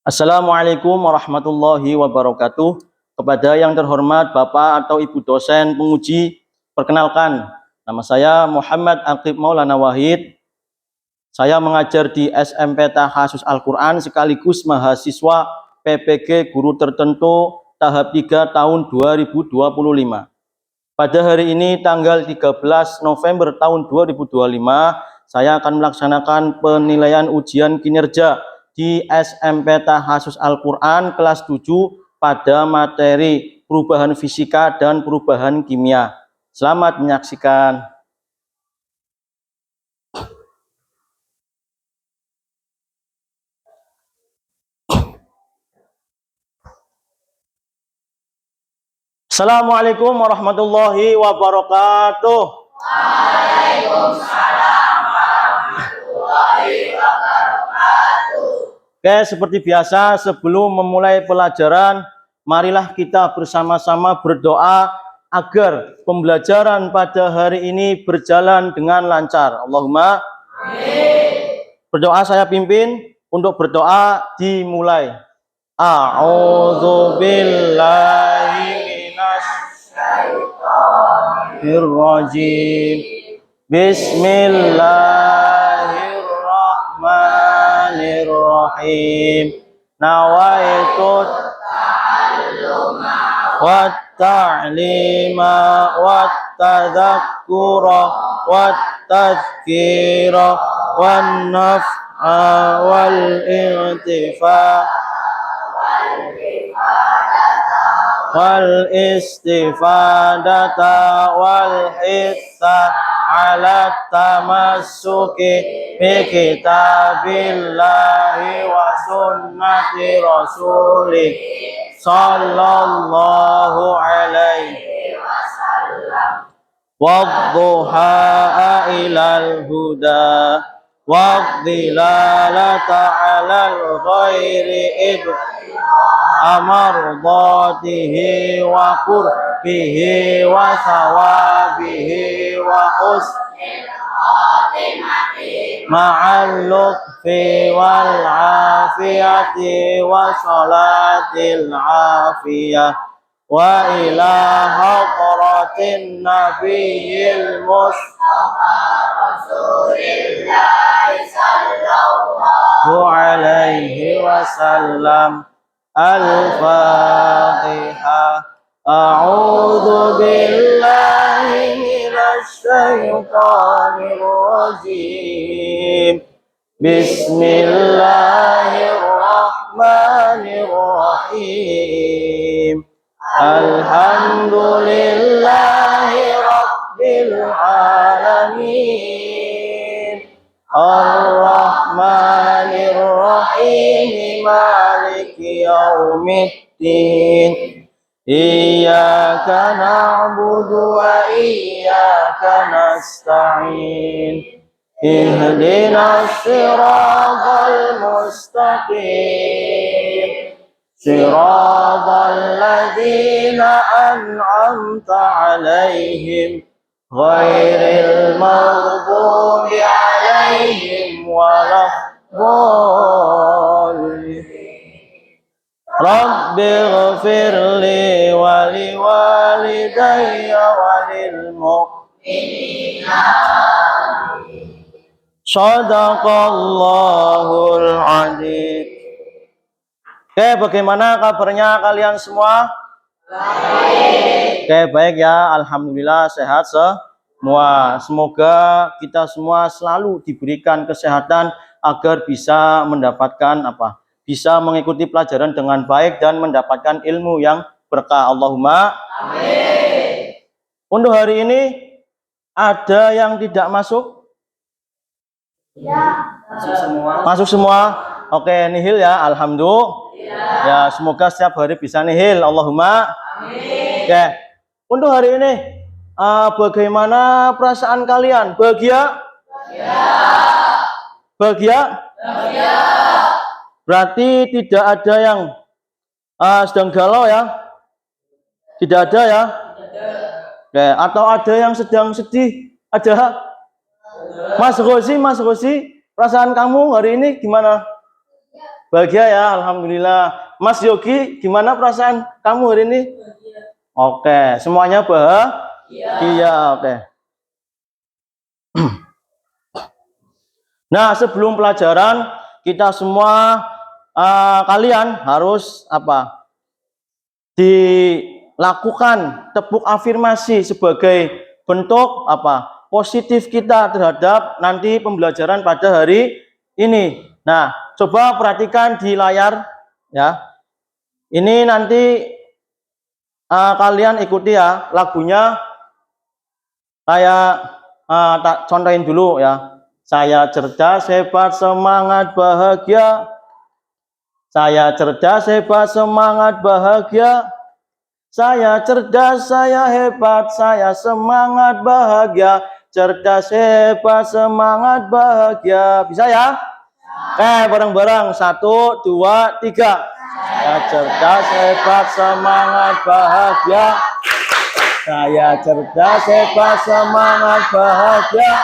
Assalamualaikum warahmatullahi wabarakatuh. Kepada yang terhormat Bapak atau Ibu dosen penguji, perkenalkan, nama saya Muhammad Aqib Maulana Wahid. Saya mengajar di SMP Tahasus Al-Quran sekaligus mahasiswa PPG Guru Tertentu tahap 3 tahun 2025. Pada hari ini tanggal 13 November tahun 2025, saya akan melaksanakan penilaian ujian kinerja di SMP Tahasus Al-Quran kelas 7 pada materi perubahan fisika dan perubahan kimia. Selamat menyaksikan. Assalamualaikum warahmatullahi wabarakatuh. Waalaikumsalam warahmatullahi wabarakatuh. Oke, seperti biasa sebelum memulai pelajaran, marilah kita bersama-sama berdoa agar pembelajaran pada hari ini berjalan dengan lancar. Allahumma amin. Berdoa saya pimpin. Untuk berdoa dimulai. A'udzu billahi minasyaitonir Bismillahirrahmanirrahim. Nawaitu ta'alluma wat ta'lima wat tadzakkura wat tadhkira wan naf'a wal intifa wal istifadata wal hissa ala tamassuki bi kitabillahi wa sunnati rasulih sallallahu alaihi wasallam. Wadduha ilal huda waddilalata alal ghairi amardatihi wa qurbihi wa sawabihi wa husnil khatimati ma'al lutfi wal afiyati wa salatil afiyah wa ila hadratin nabiyil mustafa rasulillahi sallallahu alaihi wasallam. Al-Fatihah. A'udzu billahi minasy syaithanir rajim. Bismillahirrahmanirrahim. Alhamdulillahi rabbil alamin. Ar-Rahmanir Rahim. Maliki yaumiddin. Iyyaka na'budu wa iyyaka nasta'in. Ihdinas siratal mustaqim. Siratal ladzina an'amta 'alaihim ghairil maghdubi 'alaihim waladdallin. Rabbighfirli wa liwalidayya wa lil mu'minina. Shadaqallahul adzim. Oke, bagaimana kabarnya kalian semua? Baik. Oke, baik ya. Alhamdulillah sehat semua. Semoga kita semua selalu diberikan kesehatan agar bisa mendapatkan bisa mengikuti pelajaran dengan baik dan mendapatkan ilmu yang berkah. Allahumma amin. Untuk hari ini ada yang tidak masuk? Ya. Masuk semua. Masuk semua. Oke, nihil ya. Alhamdulillah. Ya, semoga setiap hari bisa nihil. Allahumma amin. Oke. Untuk hari ini bagaimana perasaan kalian? Bahagia? Bahagia? Bahagia. Berarti tidak ada yang sedang galau ya? Tidak ada ya? Oke. Atau ada yang sedang sedih? Ada? Mas Rosi, perasaan kamu hari ini gimana? Bahagia ya, alhamdulillah. Mas Yogi, gimana perasaan kamu hari ini? Oke, semuanya bahagia. Iya, oke. Nah, sebelum pelajaran kita semua kalian harus apa? Dilakukan tepuk afirmasi sebagai bentuk apa? Positif kita terhadap nanti pembelajaran pada hari ini. Nah, coba perhatikan di layar ya. Ini nanti kalian ikuti ya lagunya. Saya tak contohin dulu ya. Saya cerdas, hebat, semangat, bahagia. Saya cerdas, hebat, semangat, bahagia. Saya cerdas, saya hebat, saya semangat, bahagia. Cerdas, hebat, semangat, bahagia. Bisa ya? Oke, bareng-bareng. 1, 2, 3. Saya cerdas, hebat, semangat, bahagia. Saya cerdas, hebat, semangat, bahagia.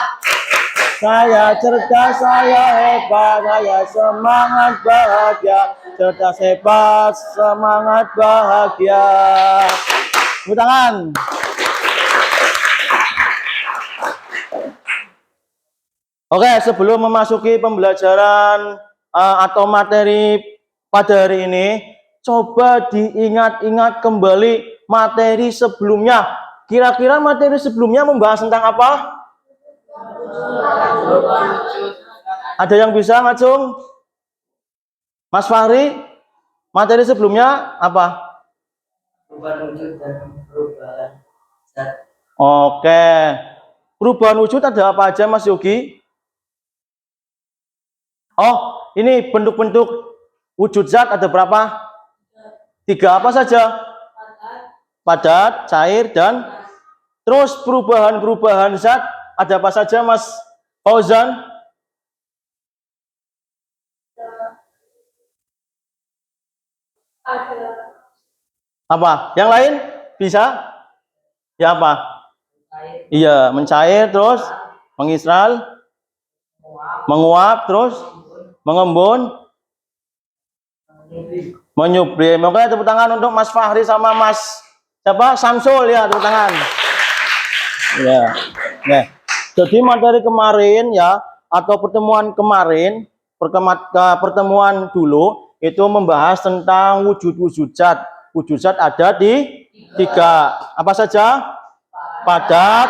Saya cerdas, saya hebat, saya semangat, bahagia. Cerdas, hebat, semangat, bahagia. Tepuk tangan. Oke, sebelum memasuki pembelajaran atau materi pada hari ini, coba diingat-ingat kembali materi sebelumnya. Kira-kira materi sebelumnya membahas tentang apa? Ada yang bisa ngacung? Mas Fahri, materi sebelumnya apa? Perubahan wujud dan perubahan zat. Oke. Perubahan wujud ada apa aja, Mas Yogi? Oh, ini bentuk-bentuk wujud zat ada berapa? 3 apa saja? Padat, cair, dan terus perubahan-perubahan zat ada apa saja, Mas Fauzan? Apa? Yang lain bisa? Ya apa? Iya, mencair, terus mengisral, menguap, terus mengembun, menyublim. Oke, tepuk tangan untuk Mas Fahri sama Mas siapa? Samsul ya, tepuk tangan. Ya. Nah, jadi materi kemarin ya atau pertemuan kemarin, pertemuan dulu itu membahas tentang wujud-wujud zat. Wujud zat ada di 3. Apa saja? Padat,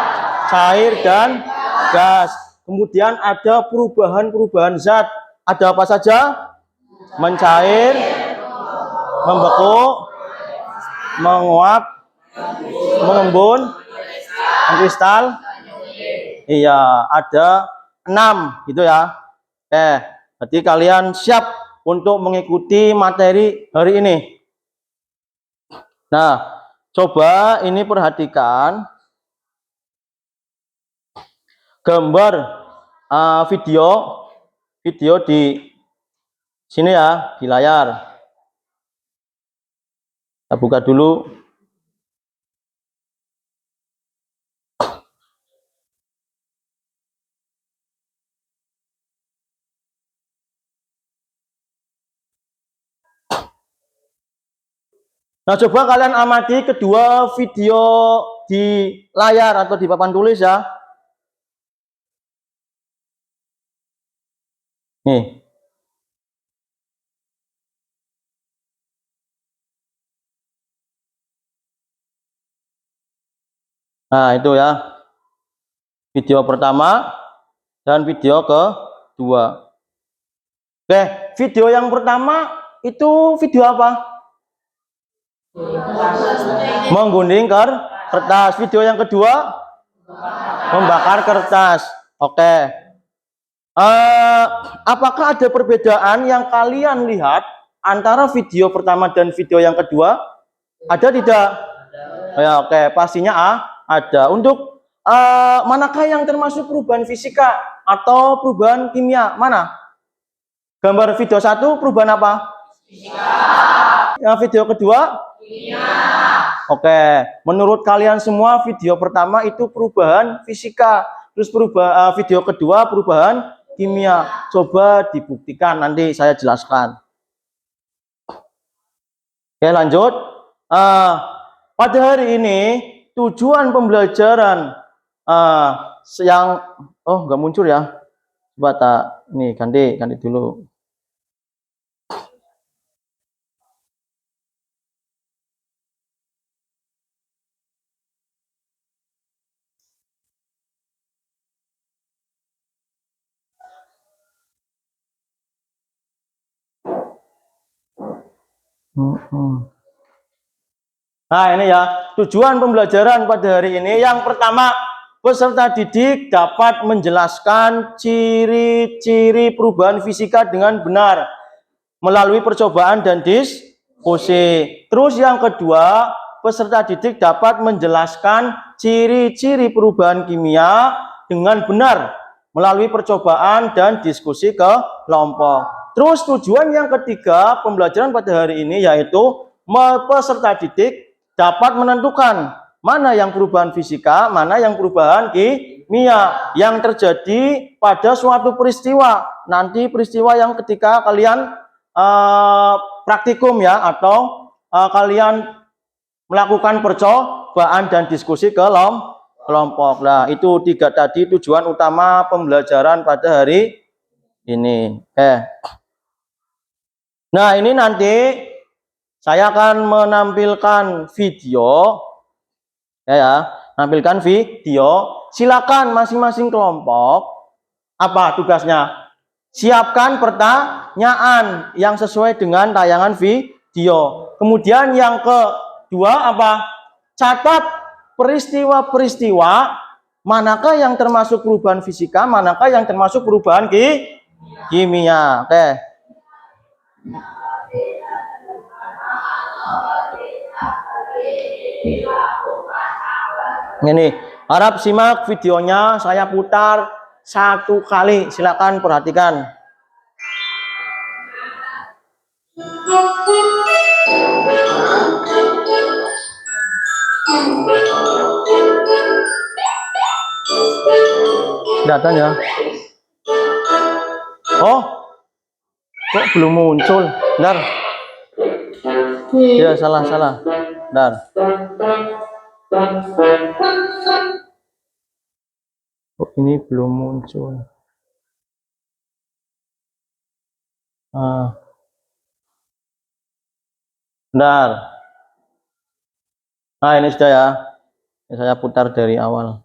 cair, dan gas. Kemudian ada perubahan-perubahan zat. Ada apa saja? Mencair, membeku, menguap, mengembun, mengkristal. Iya, ada 6 gitu ya. Berarti kalian siap untuk mengikuti materi hari ini. Nah, coba ini perhatikan gambar video di sini ya, di layar. Kita buka dulu. Nah, coba kalian amati kedua video di layar atau di papan tulis ya. Nih. Nah, itu ya. Video pertama dan video kedua. Oke, video yang pertama itu video apa? Menggunting kertas. Video yang kedua membakar kertas. Oke. Apakah ada perbedaan yang kalian lihat antara video pertama dan video yang kedua? Ada tidak? Ya, oke, pastinya ada. Untuk manakah yang termasuk perubahan fisika atau perubahan kimia? Mana? Gambar video 1 perubahan apa? Fisika. Yang video kedua? Kimia. Oke, menurut kalian semua video pertama itu perubahan fisika, terus video kedua perubahan kimia. Coba dibuktikan, nanti saya jelaskan. Oke, lanjut. Pada hari ini tujuan pembelajaran yang nggak muncul ya. Coba tak ini ganti dulu. Nah, ini ya, tujuan pembelajaran pada hari ini. Yang pertama, peserta didik dapat menjelaskan ciri-ciri perubahan fisika dengan benar melalui percobaan dan diskusi. Terus yang kedua, peserta didik dapat menjelaskan ciri-ciri perubahan kimia dengan benar melalui percobaan dan diskusi ke kelompok. Terus tujuan yang ketiga pembelajaran pada hari ini yaitu peserta didik dapat menentukan mana yang perubahan fisika, mana yang perubahan kimia yang terjadi pada suatu peristiwa. Nanti peristiwa yang ketika kalian praktikum ya, atau kalian melakukan percobaan dan diskusi ke kelompok. Nah, itu tiga tadi tujuan utama pembelajaran pada hari ini. Nah, ini nanti saya akan menampilkan video ya, menampilkan video. Silakan masing-masing kelompok apa tugasnya? Siapkan pertanyaan yang sesuai dengan tayangan video. Kemudian yang kedua apa? Catat peristiwa-peristiwa manakah yang termasuk perubahan fisika, manakah yang termasuk perubahan kimia. Oke. Ini, harap simak videonya, saya putar 1 kali, silakan perhatikan. Kelihatan ya? Oh, kok belum muncul? Bentar. Ya, salah. Bentar. Kok ini belum muncul? Bentar. Nah, ini sudah ya. Ini saya putar dari awal.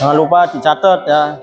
Jangan lupa dicatat ya.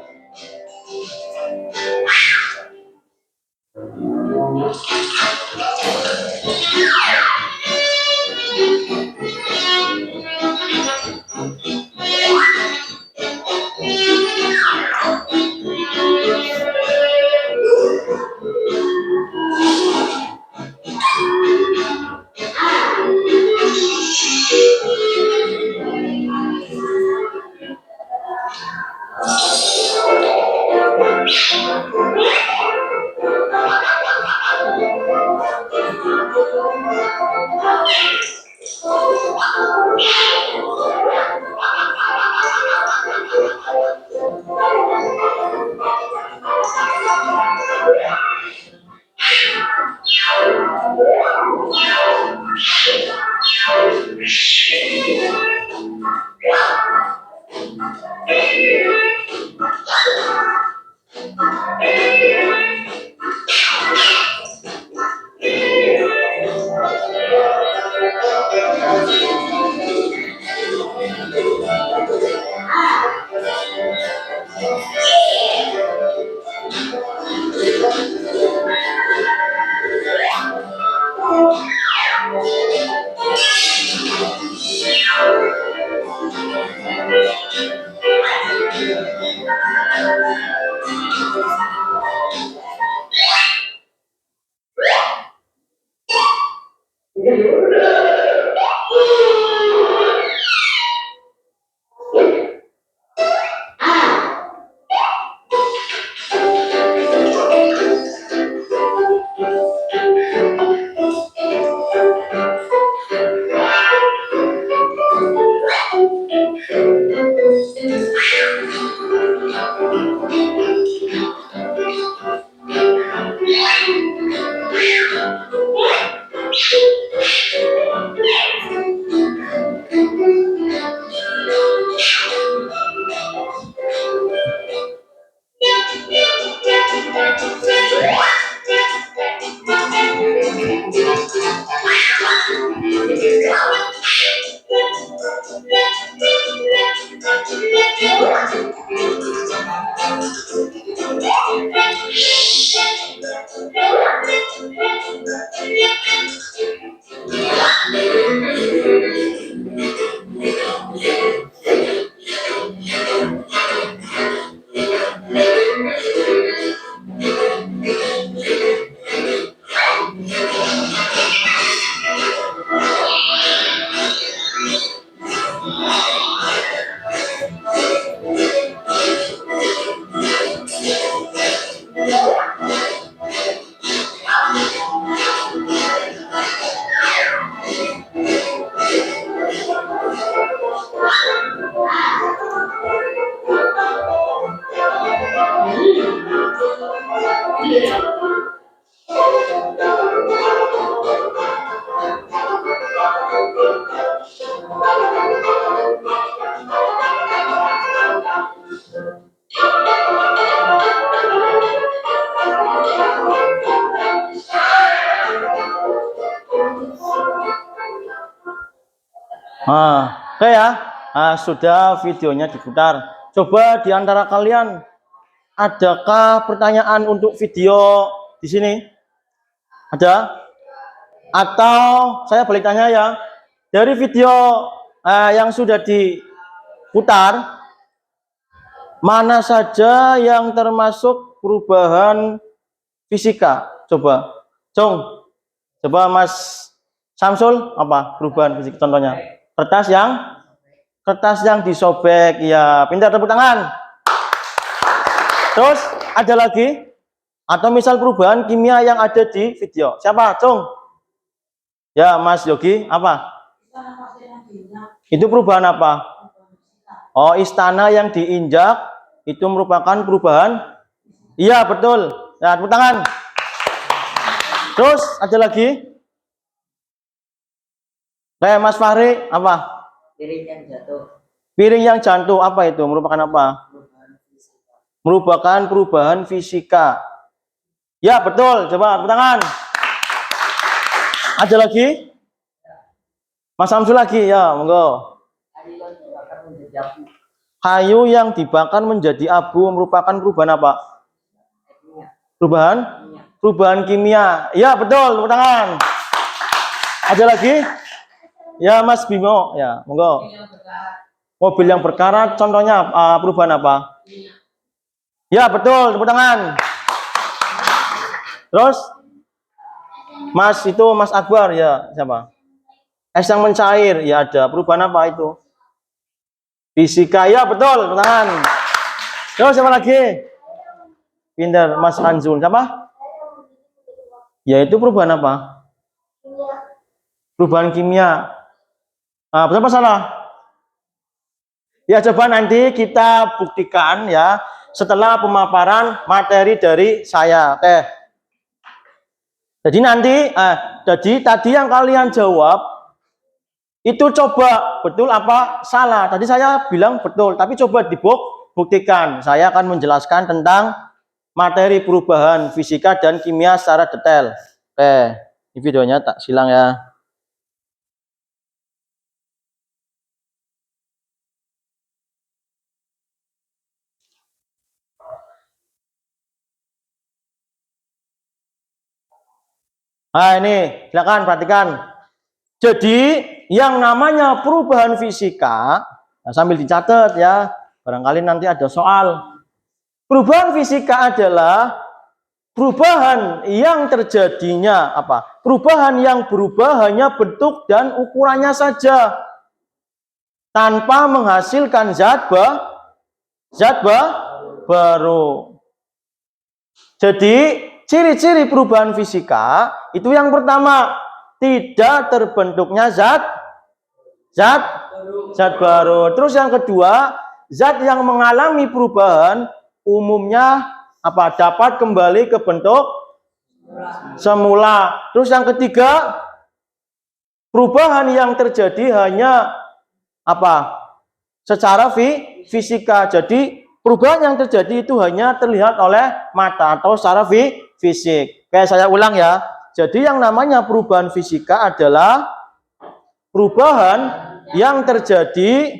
Oke ya. Sudah videonya diputar. Coba di antara kalian adakah pertanyaan untuk video di sini? Ada? Atau saya boleh tanya ya, dari video yang sudah diputar, mana saja yang termasuk perubahan fisika? Coba, coba Mas Samsul, apa perubahan fisika contohnya? Kertas yang disobek, ya, pintar, tepuk tangan. Terus ada lagi? Atau misal perubahan kimia yang ada di video. Siapa? Ya, Mas Yogi, apa? Itu perubahan apa? Oh, istana yang diinjak itu merupakan perubahan. Iya, betul. Ya, tepuk tangan. Terus ada lagi? Kayak Mas Fahri, apa? Piring yang jatuh. Piring yang jatuh, apa itu? Merupakan apa? Merupakan perubahan fisika. Ya, betul. Coba tepuk tangan. Ada lagi? Mas Samsul lagi, ya, monggo. Kayu yang dibakar menjadi abu merupakan perubahan apa? Perubahan kimia. Ya, betul. Tepuk tangan. Ada lagi? Ya, Mas Bimo, ya, monggo. Mobil yang berkarat, contohnya perubahan apa? Ya, betul. Tepuk tangan. Terus, Mas Akbar, ya, siapa? Es yang mencair, ya ada. Perubahan apa itu? Fisika, ya betul. Tepuk tangan. Terus siapa lagi? Pinter, Mas Anzul. Siapa? Yaitu perubahan apa? Perubahan kimia. Nah, berapa salah? Ya, coba nanti kita buktikan ya setelah pemaparan materi dari saya. Oke. Jadi nanti, jadi tadi yang kalian jawab itu coba betul apa salah. Tadi saya bilang betul, tapi coba dibuktikan. Saya akan menjelaskan tentang materi perubahan fisika dan kimia secara detail. Oke, ini videonya tak silang ya. Nah, ini silakan perhatikan. Jadi yang namanya perubahan fisika, nah sambil dicatat ya, barangkali nanti ada soal. Perubahan fisika adalah perubahan yang terjadinya apa? Perubahan yang berubah hanya bentuk dan ukurannya saja, tanpa menghasilkan zat baru. Jadi ciri-ciri perubahan fisika itu yang pertama, tidak terbentuknya zat baru. Terus yang kedua, zat yang mengalami perubahan umumnya apa? Dapat kembali ke bentuk semula. Terus yang ketiga, perubahan yang terjadi hanya apa? Secara fisika. Jadi perubahan yang terjadi itu hanya terlihat oleh mata atau secara fisik. Kayak saya ulang ya. Jadi yang namanya perubahan fisika adalah perubahan yang terjadi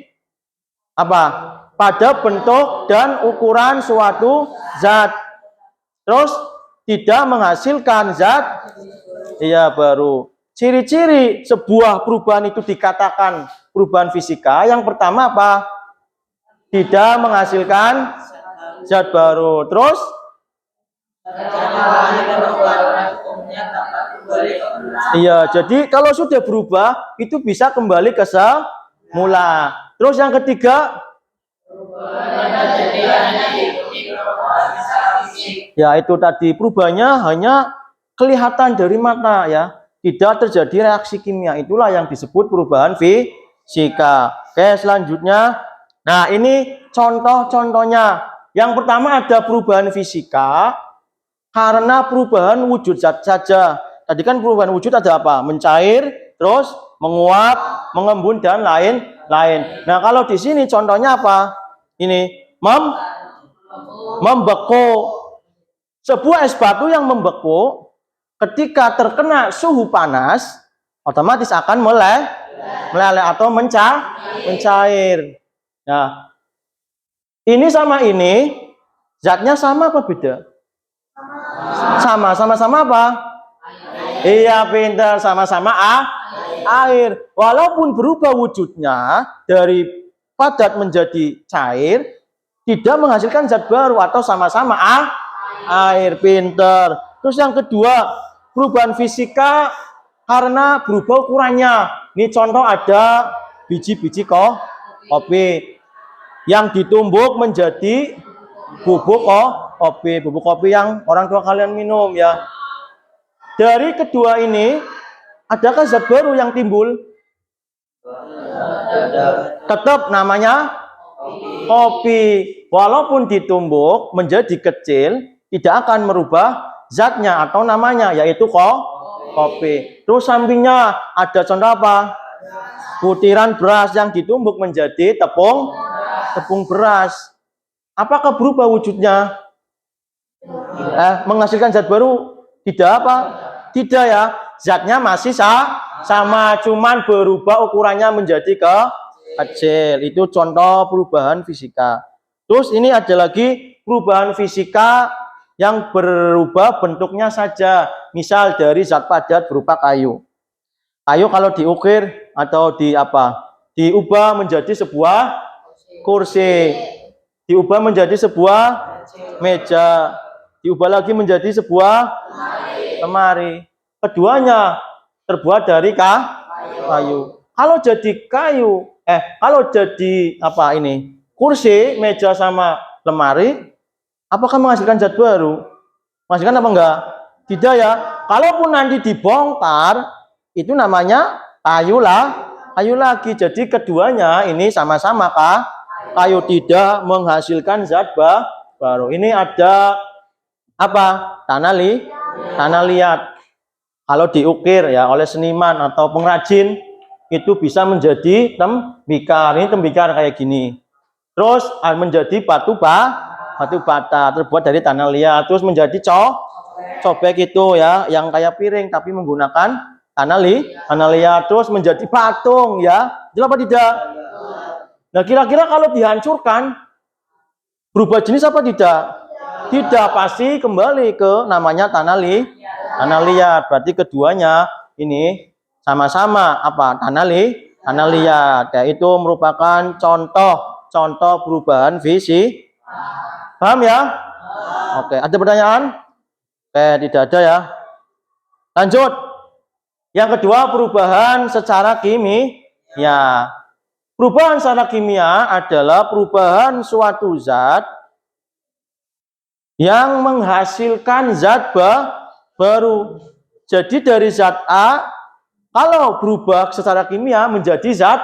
apa? Pada bentuk dan ukuran suatu zat. Terus tidak menghasilkan zat baru. Ciri-ciri sebuah perubahan itu dikatakan perubahan fisika. Yang pertama apa? Tidak menghasilkan zat baru. Terus iya, jadi kalau sudah berubah itu bisa kembali ke semula. Terus yang ketiga, ya itu tadi perubahannya hanya kelihatan dari mata ya, tidak terjadi reaksi kimia. Itulah yang disebut perubahan fisika. Oke, selanjutnya, nah ini contoh-contohnya. Yang pertama ada perubahan fisika karena perubahan wujud zat saja. Tadi kan perubahan wujud ada apa? Mencair, terus menguap, mengembun dan lain-lain. Nah, kalau di sini contohnya apa? Ini membeku. Sebuah es batu yang membeku ketika terkena suhu panas otomatis akan meleleh atau mencair. Nah, ini sama ini zatnya sama apa beda? Sama-sama apa? Iya, pintar, sama-sama air. Walaupun berubah wujudnya dari padat menjadi cair, tidak menghasilkan zat baru atau sama-sama air. Pintar. Terus yang kedua, perubahan fisika karena berubah ukurannya. Ini contoh ada biji-biji kopi yang ditumbuk menjadi bubuk kopi yang orang tua kalian minum ya. Dari kedua ini, adakah zat baru yang timbul? Tetap namanya kopi. Walaupun ditumbuk menjadi kecil, tidak akan merubah zatnya atau namanya, yaitu kopi. Terus sampingnya ada contoh apa? Butiran beras yang ditumbuk menjadi tepung beras. Apakah berubah wujudnya? Menghasilkan zat baru? Tidak apa? Tidak ya. Zatnya masih sama, cuman berubah ukurannya menjadi kecil. Itu contoh perubahan fisika. Terus ini ada lagi perubahan fisika yang berubah bentuknya saja. Misal dari zat padat berupa kayu. Kayu kalau diukir atau diubah menjadi sebuah kursi, diubah menjadi sebuah meja, diubah lagi menjadi sebuah lemari. Keduanya terbuat dari kayu. Kalau jadi kursi, meja sama lemari, Apakah menghasilkan zat baru? Menghasilkan apa enggak? Tidak ya. Kalaupun nanti dibongkar, itu namanya kayu lagi. Jadi keduanya ini sama-sama kayu, tidak menghasilkan zat baru. Ini ada apa? Tanah liat. Kalau diukir ya oleh seniman atau pengrajin, itu bisa menjadi tembikar. Ini tembikar kayak gini. Terus menjadi batu bata terbuat dari tanah liat. Terus menjadi cobek itu ya, yang kayak piring tapi menggunakan tanah liat. Terus menjadi patung ya. Jelas apa tidak? Nah, kira-kira kalau dihancurkan berubah jenis apa tidak? Tidak, pasti kembali ke namanya tanah liat. Berarti keduanya ini sama-sama apa? Tanah liat. Ya, itu merupakan contoh perubahan fisik. Paham ya? Oke, ada pertanyaan? Oke, tidak ada ya. Lanjut. Yang kedua, perubahan secara kimia. Perubahan secara kimia adalah perubahan suatu zat yang menghasilkan zat baru. Jadi dari zat A, kalau berubah secara kimia menjadi zat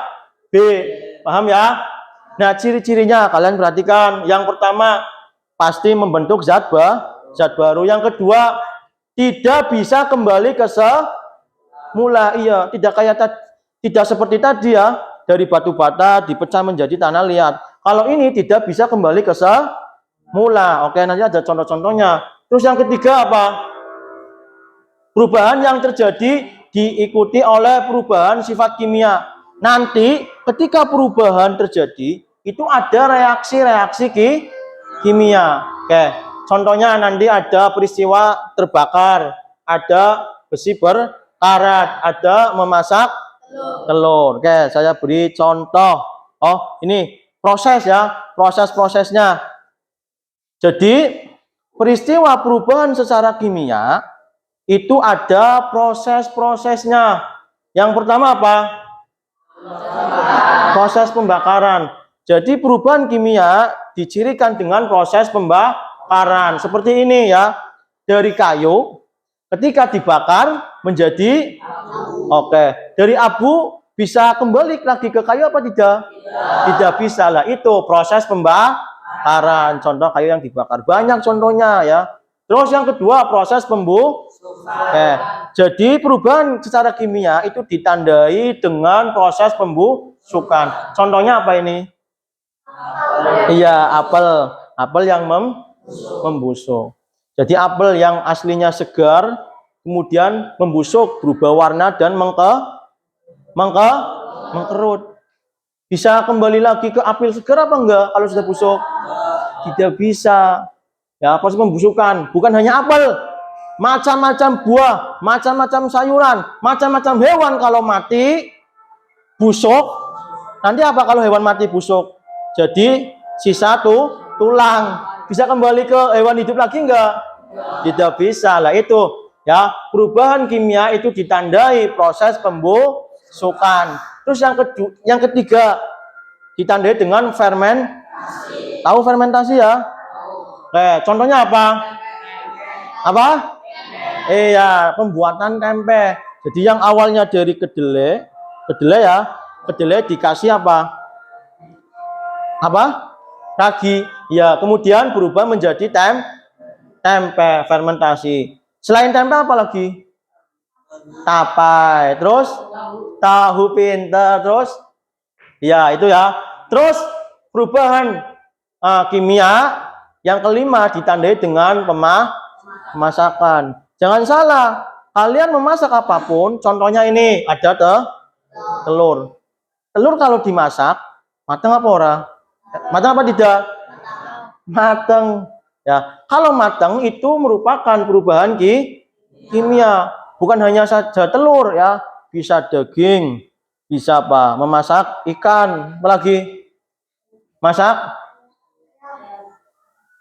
B. Paham ya? Nah, ciri-cirinya kalian perhatikan. Yang pertama, pasti membentuk zat baru. Yang kedua, tidak bisa kembali ke semula. Iya, tidak seperti tadi ya, dari batu bata dipecah menjadi tanah liat. Kalau ini tidak bisa kembali ke semula. Oke, nanti ada contoh-contohnya. Terus yang ketiga apa? Perubahan yang terjadi diikuti oleh perubahan sifat kimia. Nanti ketika perubahan terjadi, itu ada reaksi-reaksi kimia. Oke, contohnya nanti ada peristiwa terbakar, ada besi berkarat, ada memasak telur. Oke, saya beri contoh. Oh, ini proses ya, proses-prosesnya. Jadi, peristiwa perubahan secara kimia itu ada proses-prosesnya. Yang pertama apa? Proses pembakaran. Jadi perubahan kimia dicirikan dengan proses pembakaran. Seperti ini ya. Dari kayu, ketika dibakar menjadi dari abu bisa kembali lagi ke kayu apa tidak? Tidak bisa lah. Itu proses pembakaran. Contoh kayu yang dibakar. Banyak contohnya ya. Terus yang kedua proses jadi perubahan secara kimia itu ditandai dengan proses pembusukan. Contohnya apa ini? Iya, apel yang membusuk. Jadi apel yang aslinya segar kemudian membusuk, berubah warna dan mengkerut. Bisa kembali lagi ke apel segar apa enggak kalau sudah busuk? Tidak bisa. Ya, proses pembusukan bukan hanya apel, macam-macam buah, macam-macam sayuran, macam-macam hewan kalau mati busuk. Nanti apa kalau hewan mati busuk? Jadi sisa tulang. Bisa kembali ke hewan hidup lagi enggak? Tidak bisa lah. Itu ya, perubahan kimia itu ditandai proses pembusukan. Terus yang ketiga ditandai dengan fermentasi. Tahu fermentasi ya? Contohnya apa? Apa? Iya, pembuatan tempe. Jadi yang awalnya dari kedelai ya, kedelai dikasih apa? Ragi. Ya, kemudian berubah menjadi tempe, fermentasi. Selain tempe apa lagi? Tapai. Terus tahu pinter. Terus ya, itu ya. Terus perubahan kimia yang kelima ditandai dengan pemasakan. Jangan salah, kalian memasak apapun, contohnya ini ada telur. Telur kalau dimasak, matang apa ora? Matang apa tidak? Matang. Ya, kalau matang itu merupakan perubahan kimia. Bukan hanya saja telur ya, bisa daging, bisa apa? Memasak ikan, apalagi masak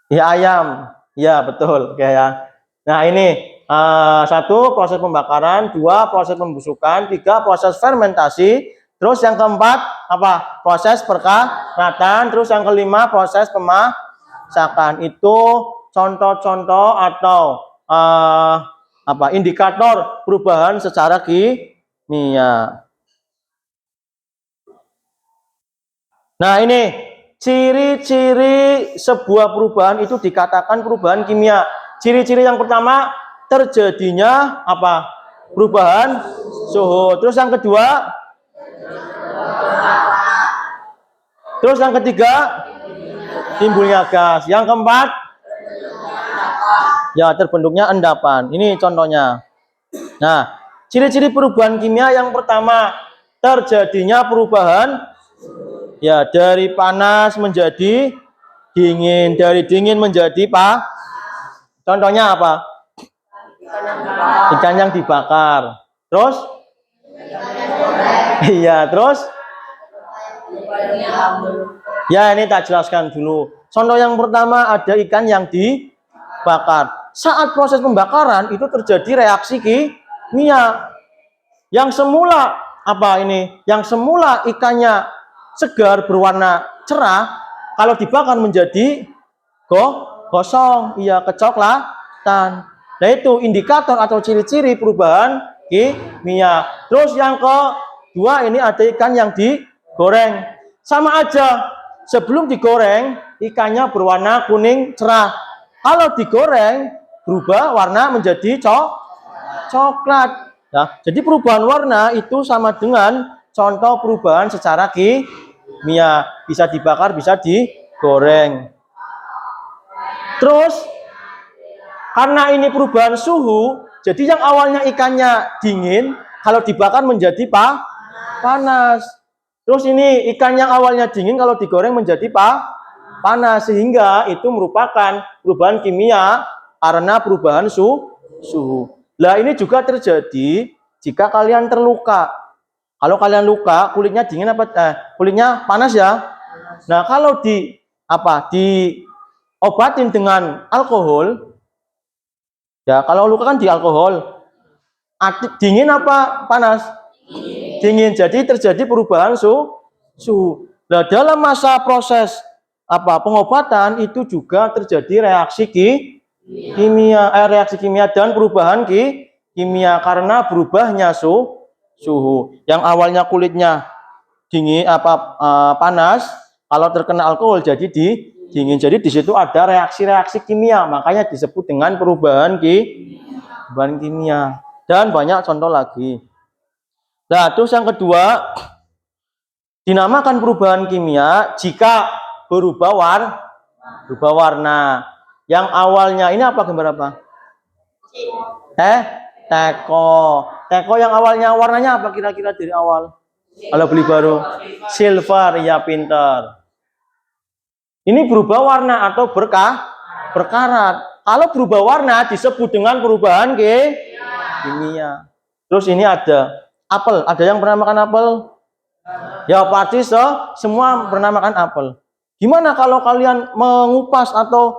ya ayam, ya betul kayak. Nah ini satu proses pembakaran, dua proses pembusukan, tiga proses fermentasi, terus yang keempat apa? Proses perkaratan, terus yang kelima proses pemasakan. Itu contoh-contoh atau indikator perubahan secara kimia. Nah, ini ciri-ciri sebuah perubahan itu dikatakan perubahan kimia. Ciri-ciri yang pertama, terjadinya apa? Perubahan suhu. Terus yang kedua, terus yang ketiga, timbulnya gas. Yang keempat, ya terbentuknya endapan. Ini contohnya. Nah, ciri-ciri perubahan kimia yang pertama, terjadinya perubahan ya dari panas menjadi dingin, dari dingin menjadi contohnya apa? Ikan yang dibakar. Terus? Iya, terus? Ya, ini tak jelaskan dulu. Contoh yang pertama ada ikan yang dibakar. Saat proses pembakaran itu terjadi reaksi kimia. Yang semula apa ini? Yang semula ikannya segar berwarna cerah, kalau dibakar menjadi gosong, iya kecoklatan. Nah, itu indikator atau ciri-ciri perubahan kimia. Terus yang kedua ini ada ikan yang digoreng. Sama aja, sebelum digoreng ikannya berwarna kuning cerah. Kalau digoreng berubah warna menjadi coklat. Nah, jadi perubahan warna itu sama dengan contoh perubahan secara kimia. Bisa dibakar, bisa digoreng. Terus, karena ini perubahan suhu, jadi yang awalnya ikannya dingin, kalau dibakar menjadi panas. Terus ini ikan yang awalnya dingin, kalau digoreng menjadi panas. Sehingga itu merupakan perubahan kimia karena perubahan suhu. Nah, ini juga terjadi jika kalian terluka. Kalau kalian luka, kulitnya dingin kulitnya panas ya. Nah, kalau diobatin dengan alkohol, ya kalau luka kan di alkohol. Dingin apa panas? Dingin. Jadi terjadi perubahan suhu. Nah, dalam masa proses pengobatan itu juga terjadi reaksi kimia dan perubahan kimia karena berubahnya suhu. Yang awalnya kulitnya dingin panas, kalau terkena alkohol jadi dingin. Jadi di situ ada reaksi-reaksi kimia, makanya disebut dengan perubahan kimia. Dan banyak contoh lagi. Nah, terus yang kedua, dinamakan perubahan kimia jika berubah warna. Yang awalnya ini apa gambar apa? Teko yang awalnya warnanya apa kira-kira dari awal? Kalau beli baru silver, ya pinter. Ini berubah warna atau berkarat. Kalau berubah warna disebut dengan perubahan kimia. Terus ini ada apel. Ada yang pernah makan apel? Ya pasti semua pernah makan apel. Gimana kalau kalian mengupas atau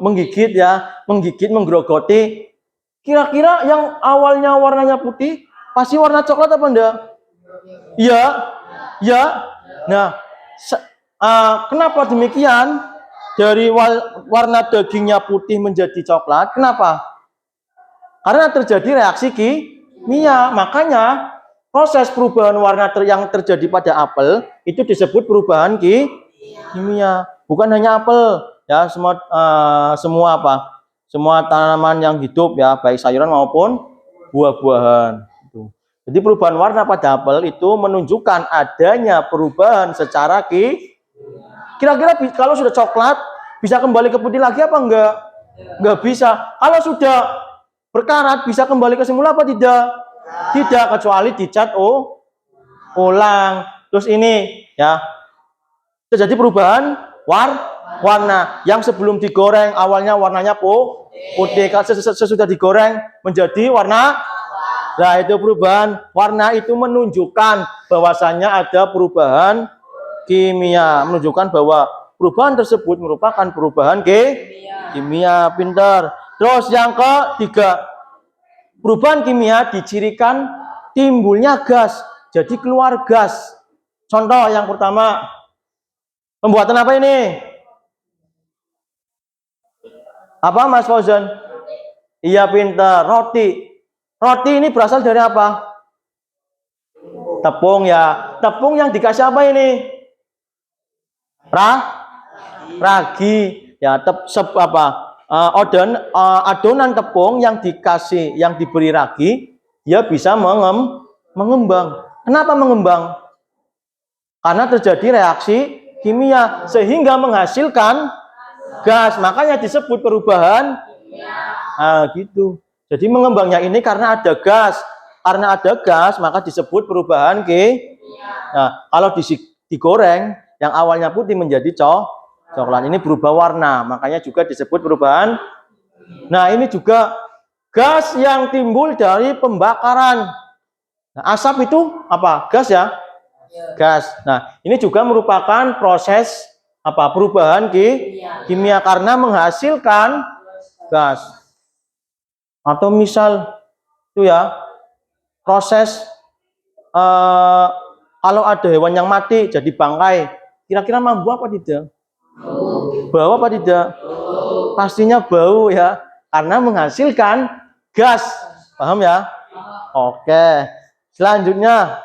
menggigit, menggerogoti? Kira-kira yang awalnya warnanya putih pasti warna coklat apa enggak? Ya. Nah, kenapa demikian? Dari warna dagingnya putih menjadi coklat. Kenapa? Karena terjadi reaksi kimia. Makanya proses perubahan warna yang terjadi pada apel itu disebut perubahan kimia. Bukan hanya apel, ya semua tanaman yang hidup ya, baik sayuran maupun buah-buahan. Jadi perubahan warna pada apel itu menunjukkan adanya perubahan secara kira-kira kalau sudah coklat bisa kembali ke putih lagi apa enggak? Enggak bisa. Kalau sudah berkarat bisa kembali ke semula apa tidak? Tidak, kecuali dicat ulang. Terus ini ya terjadi perubahan warna. Yang sebelum digoreng awalnya warnanya putih, sesudah digoreng menjadi warna. Nah, itu perubahan warna itu menunjukkan bahwasannya ada perubahan kimia, menunjukkan bahwa perubahan tersebut merupakan perubahan kimia. Pintar. Terus yang ketiga, perubahan kimia dicirikan timbulnya gas, jadi keluar gas. Contoh yang pertama, pembuatan apa ini? Apa Mas Fauzan? Iya pintar. Roti. Roti ini berasal dari apa? Tepung ya. Tepung yang dikasih apa ini? Ragi. Ya, adonan tepung yang diberi ragi, dia bisa mengembang. Kenapa mengembang? Karena terjadi reaksi kimia sehingga menghasilkan gas. Makanya disebut perubahan. Nah, gitu. Jadi mengembangnya ini karena ada gas. Karena ada gas, maka disebut perubahan Nah, kalau digoreng, yang awalnya putih menjadi coklat. Ini berubah warna, makanya juga disebut perubahan. Nah, ini juga gas yang timbul dari pembakaran. Nah, asap itu apa? Gas ya? Gas. Nah, ini juga merupakan proses perubahan kimia karena menghasilkan gas. Atau misal itu ya, proses kalau ada hewan yang mati jadi bangkai, kira-kira mampu apa tidak? Bau apa tidak? Pastinya bau ya, karena menghasilkan gas. Paham ya? Oke. Selanjutnya,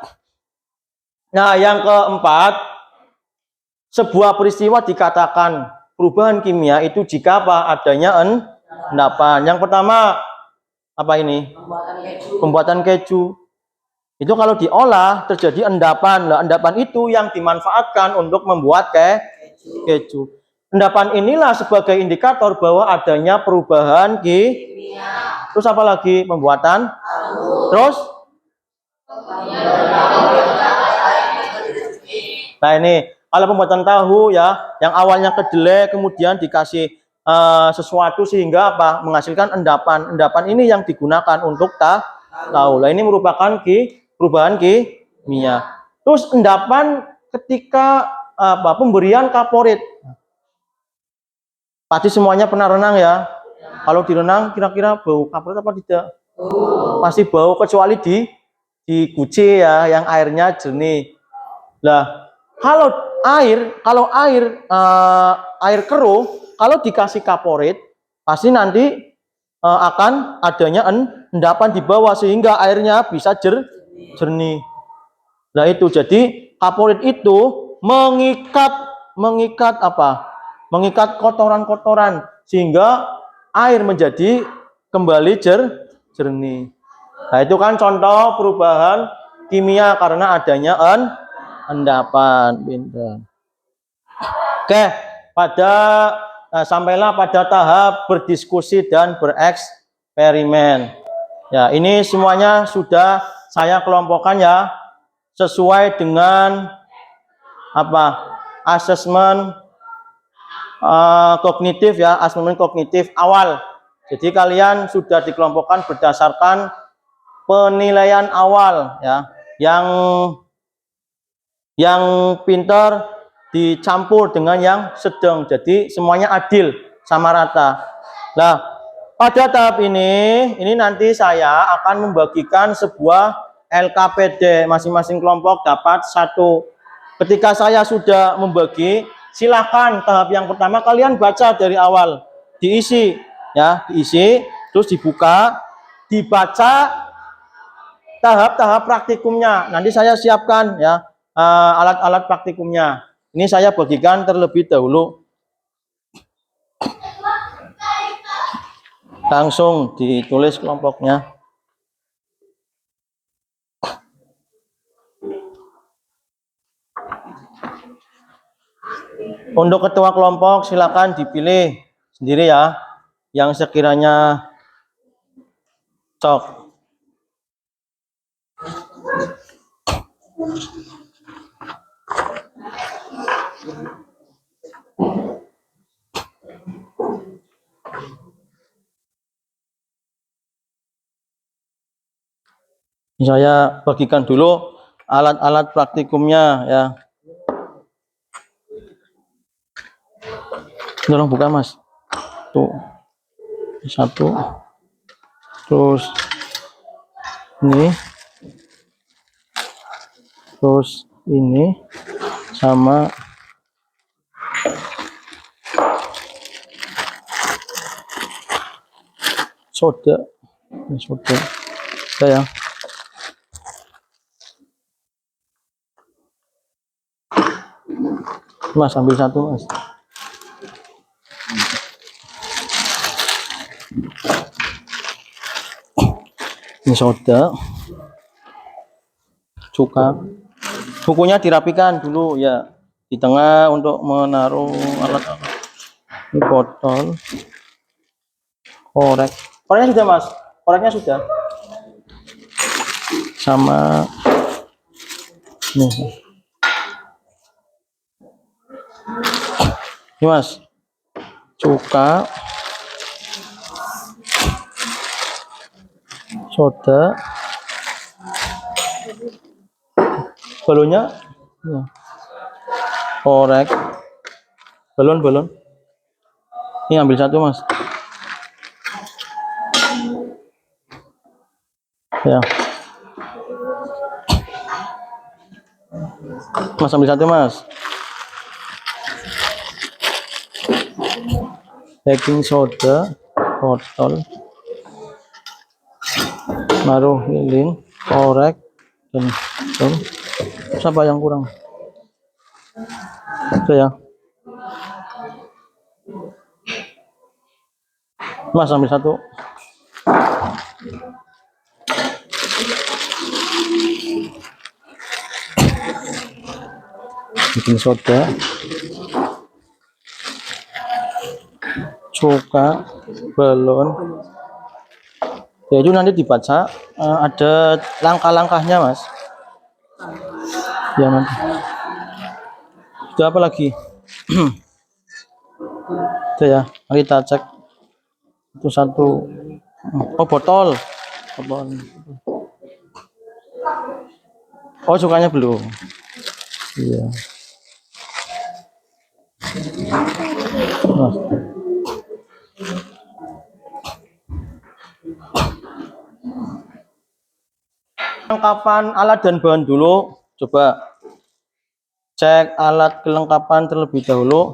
nah yang keempat, sebuah peristiwa dikatakan perubahan kimia itu jika adanya endapan. Yang pertama apa ini? Pembuatan keju. Itu kalau diolah terjadi endapan. Nah, endapan itu yang dimanfaatkan untuk membuat keju. Endapan inilah sebagai indikator bahwa adanya perubahan kimia. Terus apa lagi? Pembuatan. Terus? Nah ini kalau pembuatan tahu ya, yang awalnya kedelai kemudian dikasih sesuatu sehingga menghasilkan endapan. Endapan ini yang digunakan untuk tahu. Nah ini merupakan perubahan kimia. Terus endapan ketika pemberian kaporit. Pasti semuanya pernah renang ya. Kalau direnang kira-kira bau kaporit apa tidak? Pasti bau, kecuali di guci ya, yang airnya jernih. Nah, kalau air keruh, kalau dikasih kaporit, pasti nanti akan adanya endapan di bawah sehingga airnya bisa jernih. Nah itu jadi kaporit itu mengikat kotoran-kotoran sehingga air menjadi kembali jernih. Nah itu kan contoh perubahan kimia karena adanya endapan. Oke, sampailah pada tahap berdiskusi dan bereksperimen. Ya, ini semuanya sudah saya kelompokkan ya, sesuai dengan asesmen kognitif ya, asesmen kognitif awal. Jadi kalian sudah dikelompokkan berdasarkan penilaian awal ya, yang pintar dicampur dengan yang sedang, jadi semuanya adil sama rata. Nah pada tahap ini nanti saya akan membagikan sebuah LKPD, masing-masing kelompok dapat 1. Ketika saya sudah membagi, silakan tahap yang pertama kalian baca dari awal, diisi ya, terus dibuka, dibaca tahap-tahap praktikumnya. Nanti saya siapkan ya alat-alat praktikumnya. Ini saya bagikan terlebih dahulu. Langsung ditulis kelompoknya. Untuk ketua kelompok silakan dipilih sendiri ya, yang sekiranya cocok. Saya bagikan dulu alat-alat praktikumnya ya. Tolong buka Mas. Tuh. 1. Terus ini. Terus ini sama soda. Ini soda. Saya. Mas ambil satu, Mas. Ini soda. Cuka. Bukunya dirapikan dulu ya. Di tengah untuk menaruh alat-alat. Ini botol. Korek. Koreknya sudah, Mas. Koreknya sudah. Sama nih. Ini, Mas. Cuka. Soda. Balonnya ya. Korek. Balon. Ini ambil satu, Mas. Ya. Mas ambil satu, Mas. Baking soda, botol, naruh lilin, korek, dan siapa yang kurang? Oke ya. Mas ambil satu. Bikin soda, cuka, balon. Ya itu nanti dibaca ada langkah-langkahnya, Mas. Ya nanti. Itu apa lagi? Itu ya. Mari kita cek. Itu satu. Oh botol. Oh cukanya belum. Iya. Nah. Kelengkapan alat dan bahan dulu. Coba cek alat kelengkapan terlebih dahulu.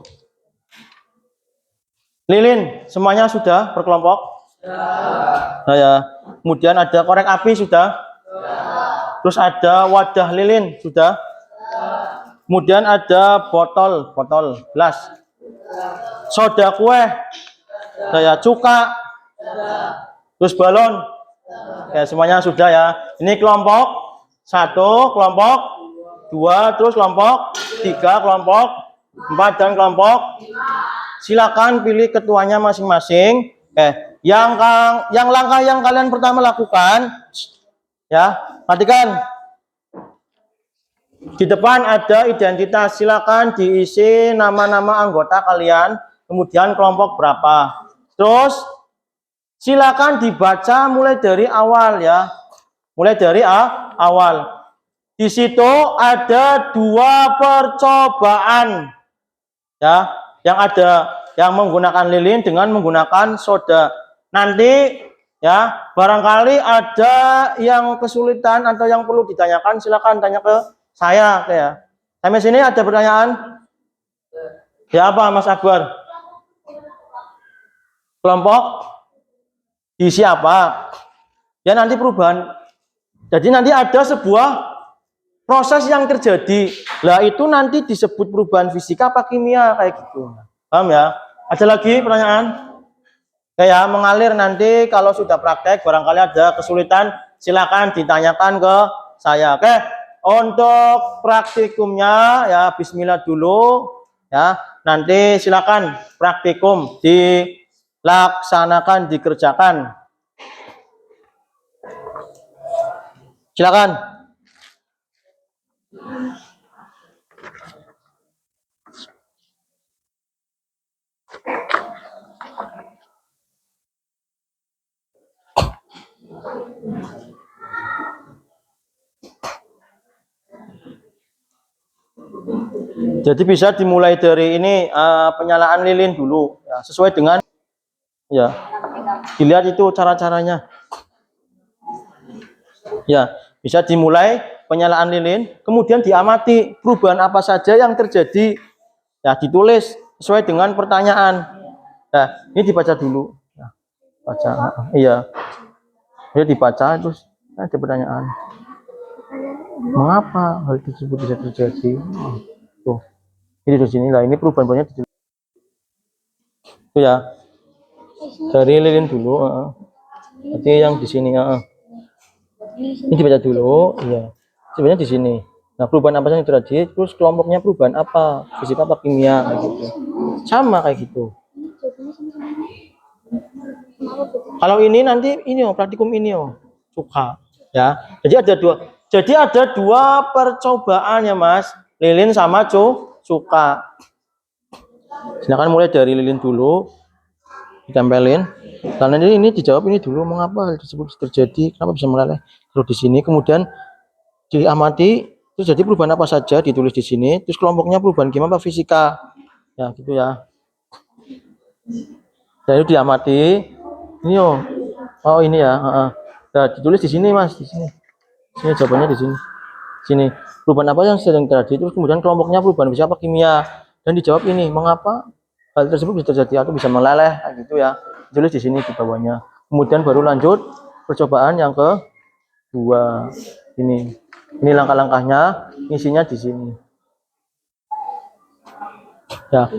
Lilin, semuanya sudah berkelompok? Nah ya. Kemudian ada korek api sudah? Terus ada wadah lilin sudah? Kemudian ada botol gelas. Soda kue. Nah ya, cuka. Terus balon. Ya, semuanya sudah ya. Ini kelompok 1, kelompok 2, terus kelompok 3, kelompok 4, dan kelompok. Silakan pilih ketuanya masing-masing. Yang langkah yang kalian pertama lakukan, ya, perhatikan. Di depan ada identitas. Silakan diisi nama-nama anggota kalian, kemudian kelompok berapa. Terus silakan dibaca mulai dari awal ya. Mulai dari awal. Di situ ada 2 percobaan. Ya, yang menggunakan lilin dengan menggunakan soda. Nanti ya, barangkali ada yang kesulitan atau yang perlu ditanyakan, silakan tanya ke saya ya. Sampai sini ada pertanyaan? Ya apa Mas Akbar? Kelompok diisi apa? Ya nanti perubahan. Jadi nanti ada sebuah proses yang terjadi. Lah itu nanti disebut perubahan fisika apa kimia kayak gitu. Paham ya? Ada lagi pertanyaan? Kayak mengalir nanti kalau sudah praktek barangkali ada kesulitan silakan ditanyakan ke saya. Oke. Untuk praktikumnya ya bismillah dulu ya. Nanti silakan praktikum dilaksanakan, dikerjakan. Silakan. Jadi bisa dimulai dari ini penyalaan lilin dulu ya, sesuai dengan ya. Dilihat itu cara-caranya. Ya, bisa dimulai penyalaan lilin, kemudian diamati perubahan apa saja yang terjadi. Ya, ditulis sesuai dengan pertanyaan. Nah, ini dibaca dulu. Baca. Iya. Dia dibaca terus ada pertanyaan. Mengapa hal tersebut bisa terjadi? Tuh. Ini di sini lah. Ini perubahan-perubahannya itu ya. Dari lilin dulu. Berarti yang di sini. Ini dibaca dulu. Iya. Sebenarnya di sini. Nah, perubahan apa yang terjadi? Terus kelompoknya perubahan apa? Fisika apa kimia kayak gitu. Sama kayak gitu. Kalau ini nanti ini praktikum ini cuka ya. Jadi ada dua percobaan ya Mas. Lilin sama cuka. Silakan mulai dari lilin dulu ditempelin. Karena ini dijawab ini dulu mengapa hal tersebut terjadi, kenapa bisa meleleh. Terus di sini kemudian diamati terus jadi perubahan apa saja ditulis di sini. Terus kelompoknya perubahan gimana fisika. Ya gitu ya. Jadi diamati. Ini oh ini ya. Nah, ditulis di sini Mas, di sini. Sini jawabannya di sini. Sini. Perubahan apa yang sedang terjadi terus kemudian kelompoknya perubahan fisika apa kimia. Dan dijawab ini, mengapa hal tersebut bisa terjadi atau bisa meleleh gitu ya. Tulis di sini di bawahnya. Kemudian baru lanjut percobaan yang kedua. Ini langkah-langkahnya, isinya di sini. Ya.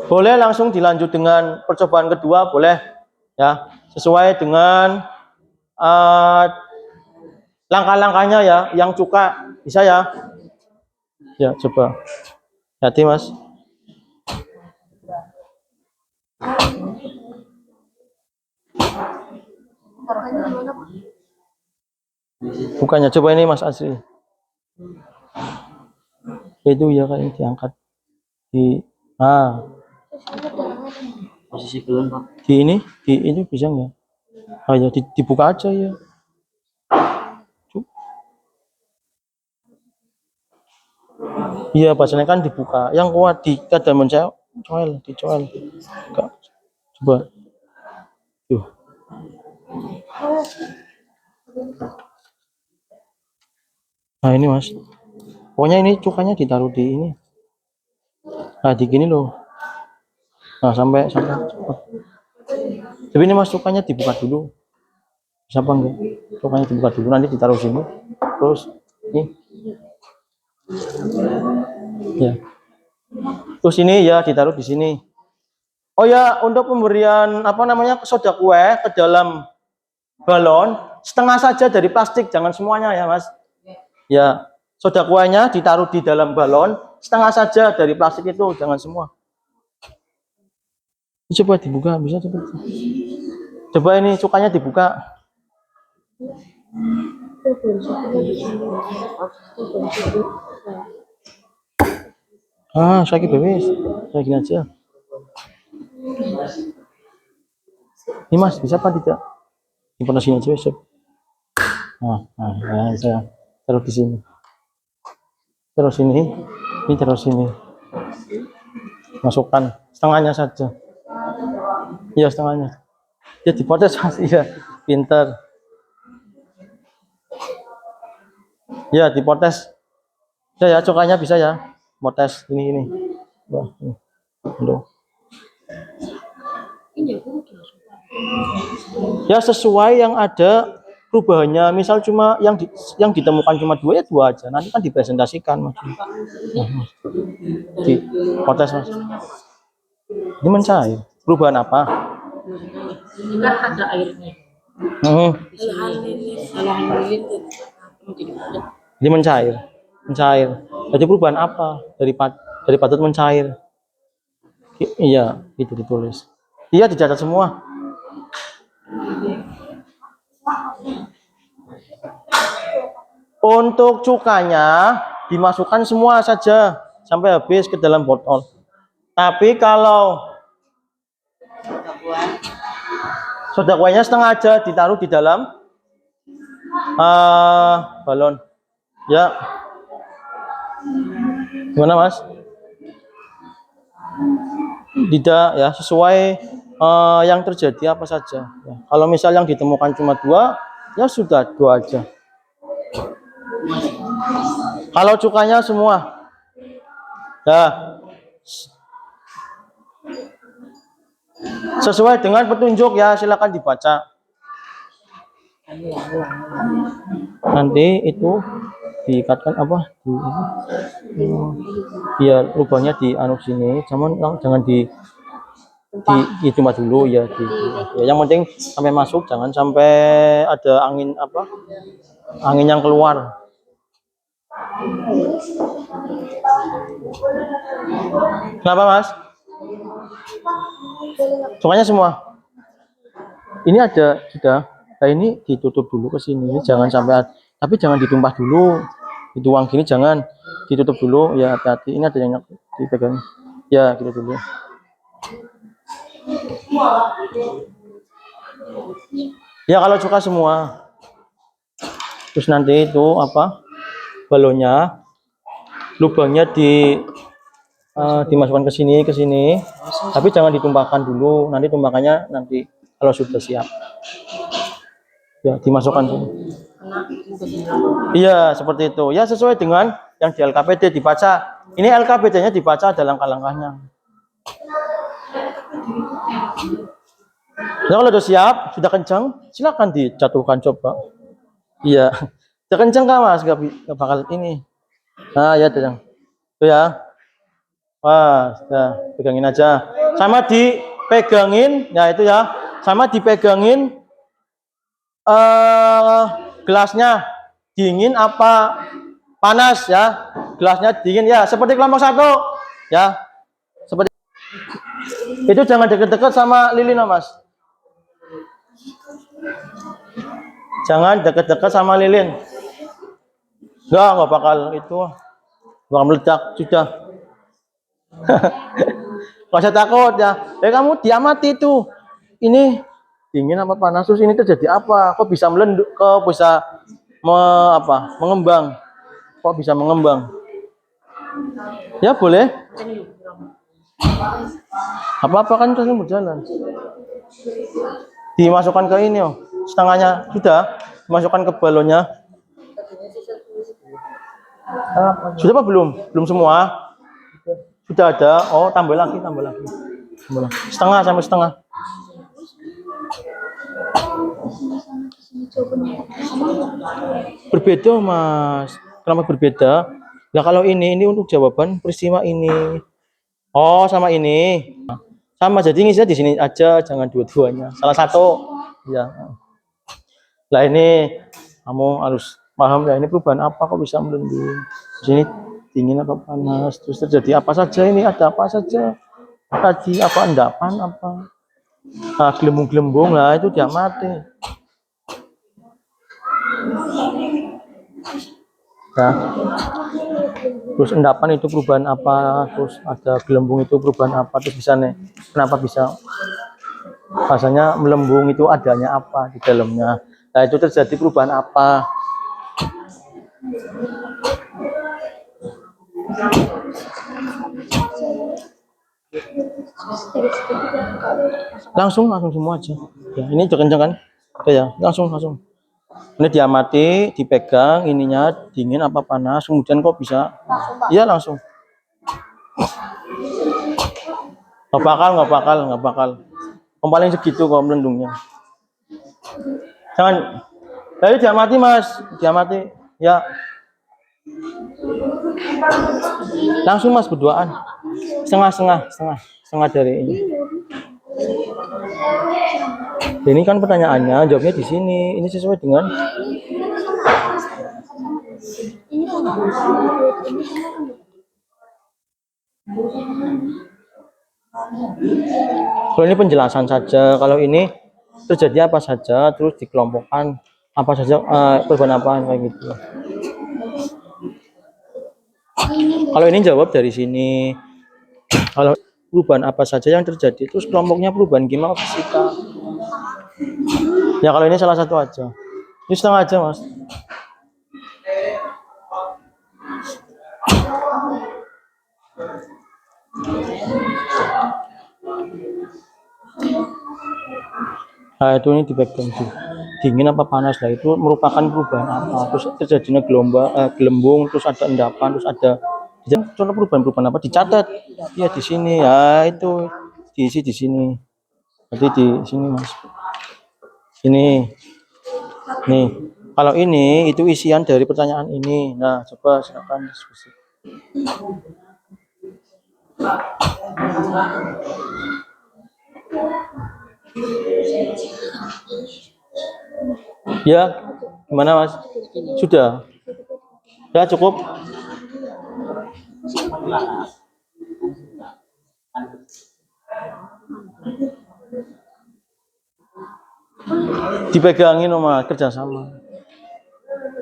Boleh langsung dilanjut dengan percobaan kedua, boleh ya, sesuai dengan langkah-langkahnya ya, yang cuka bisa ya. Ya, coba. Hati Mas. Bukannya coba ini Mas Asri. Itu ya kayak diangkat di posisi belum Pak. Di ini bisa nggak? Ya dibuka aja ya. Iya bahasanya kan dibuka. Yang kuat di kedalaman saya dicoel. Coba. Tuh. Nah ini Mas. Pokoknya ini cukanya ditaruh di ini. Nah di gini loh. Nah sampai. Tapi ini Mas cukanya dibuka dulu. Bisa apa enggak? Cukanya dibuka dulu nanti ditaruh sini. Terus ini. Ya. Terus ini ya ditaruh di sini. Oh ya, untuk pemberian apa namanya soda kue ke dalam balon setengah saja dari plastik, jangan semuanya ya Mas. Ya, soda kuenya ditaruh di dalam balon setengah saja dari plastik itu, jangan semua. Coba dibuka, bisa coba. Coba ini cukanya dibuka. Saya bebas, saya gini aja. Ini Mas, bisa apa tidak? Ini pernah sini aja, besok. Saya taruh di sini. Terus ini terus sini. Masukkan setengahnya saja. Iya setengahnya. Ya dipotes Mas, iya, pinter. Ya dipotes. Ya cukanya bisa ya. Potes ini. Wah, ini. Ya sesuai yang ada perubahannya. Misal cuma yang ditemukan cuma dua ya dua aja. Nanti kan dipresentasikan Mas. Di potes Mas. Ini mencair. Perubahan apa? Ini kan ada airnya. Ini mencair. Jadi perubahan apa dari patut mencair? Iya, itu ditulis. Iya dicatat semua. Untuk cukanya dimasukkan semua saja sampai habis ke dalam botol. Tapi kalau soda kuenya setengah aja ditaruh di dalam balon. Ya. Gimana Mas? Tidak ya, sesuai yang terjadi apa saja. Ya. Kalau misal yang ditemukan cuma dua, ya sudah dua aja. Kalau cukanya semua, ya. Sesuai dengan petunjuk ya, silakan dibaca. Nanti itu diikatkan apa? Biar lubangnya di anu sini, jangan di cuma dulu ya, ya. Yang penting sampai masuk, jangan sampai ada angin apa? Angin yang keluar. Kenapa Mas? Semuanya semua. Ini ada sudah. Nah ini ditutup dulu ke sini, jangan sampai. Tapi jangan ditumpah dulu. Dituang gini jangan, ditutup dulu ya, hati-hati. Ini ada yang dipegang. Ya gitu dulu. Ya kalau suka semua. Terus nanti itu apa? Balonnya, lubangnya dimasukkan ke sini, tapi jangan ditumpahkan dulu. Nanti tumpahannya nanti kalau sudah siap. Ya dimasukkan dulu. Iya seperti itu. Ya sesuai dengan yang di LKPD dibaca. Ini LKPD-nya dibaca ada langkah-langkahnya. Nah, kalau sudah siap, sudah kencang, silakan dijatuhkan coba. Iya, sudah kencang kan Mas? Gak bakal ini. Nah ya kencang. Tuh ya. Wah, sudah pegangin aja. Sama dipegangin, ya itu ya. Sama dipegangin gelasnya dingin apa panas ya. Gelasnya dingin ya, seperti kelompok 1 ya. Seperti itu, jangan deket-deket sama lilin Mas. Jangan deket-deket sama lilin. Enggak bakal itu. Bakal meledak sudah. Gak usah takut ya. Kamu diamati tuh. Ini dingin apa panas, terus ini terjadi apa? Kok bisa melenduk? Kok bisa mengembang? Kok bisa mengembang? Ya boleh. Apa-apa kan terus berjalan. Dimasukkan ke ini setengahnya sudah. Dimasukkan ke balonnya. Sudah apa belum? Belum semua. Sudah ada. Oh, tambah lagi. Setengah sampai setengah. Berbeda Mas. Kenapa berbeda? Nah kalau ini untuk jawaban peristiwa ini. Oh sama ini. Sama, jadi ngisinya di sini aja, jangan dua-duanya. Salah satu. Ya. Lah ini kamu harus paham ya, ini perubahan apa kok bisa melendung. Di sini dingin apa panas, terus terjadi apa saja, ini ada apa saja. Tadi apa endapan apa. Nah, gelembung-gelembung lah itu dia mati. Ya. Terus endapan itu perubahan apa, terus ada gelembung itu perubahan apa, terus bisa nih kenapa bisa rasanya melembung itu adanya apa di dalamnya. Nah itu terjadi perubahan apa. Langsung semua aja ya, ini kencang kan ya, langsung ini diamati, dipegang ininya dingin apa panas, kemudian kok bisa iya langsung. Nggak bakal paling segitu kok melendungnya. Jangan dari diamati Mas, diamati ya langsung Mas, berduaan setengah dari ini. Ini kan pertanyaannya, jawabnya di sini. Ini sesuai dengan kalau ini penjelasan saja, kalau ini terjadi apa saja, terus dikelompokkan apa saja, perubahan apa kayak gitu. Kalau ini jawab dari sini. Kalau perubahan apa saja yang terjadi, terus kelompoknya perubahan gimana fisika. Ya kalau ini salah satu aja. Ini setengah aja Mas. Nah itu ini dipegang dingin apa panas lah, itu merupakan perubahan apa, terus terjadinya gelembung, terus ada endapan, terus ada contoh perubahan apa dicatat ya di sini ya, itu diisi di sini Berarti di sini mas. Ini, nih. Kalau ini itu isian dari pertanyaan ini. Nah, coba silakan diskusi. Ya, gimana mas? Sudah. Ya cukup. Dipegangin sama kerjasama.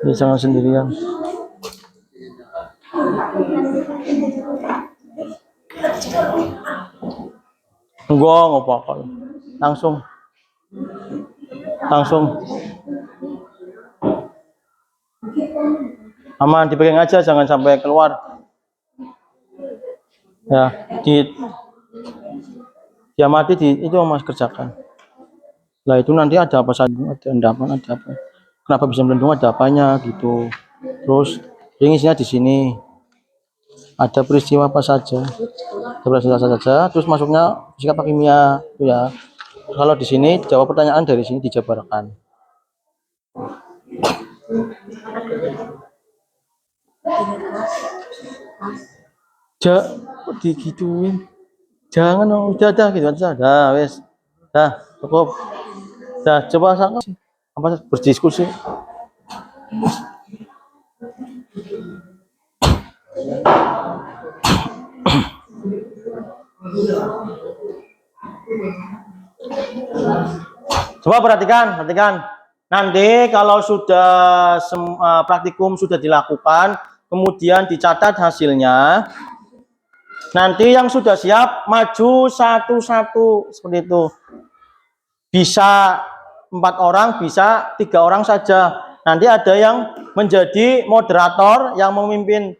Ya, jangan sendirian. Enggak apa-apa. Langsung. Aman, dipegang aja, jangan sampai keluar. Ya, diamati itu mas kerjakan. Lah itu nanti ada apa saja, ada endapan, ada apa. Kenapa bisa melendung, ada apanya gitu. Terus ini isinya di sini. Ada peristiwa apa saja. Ada peristiwa saja. Terus masuknya fisika apa kimia, itu ya. Kalau di sini jawab pertanyaan dari sini dijabarkan. Digituin. Jangan dong, udah gitu aja. Dah, wes. Dah, cukup. Dah, coba sama apa berdiskusi. Coba perhatikan. Nanti kalau sudah praktikum sudah dilakukan, kemudian dicatat hasilnya. Nanti yang sudah siap maju satu-satu seperti itu. Bisa 4 orang, bisa 3 orang saja. Nanti ada yang menjadi moderator yang memimpin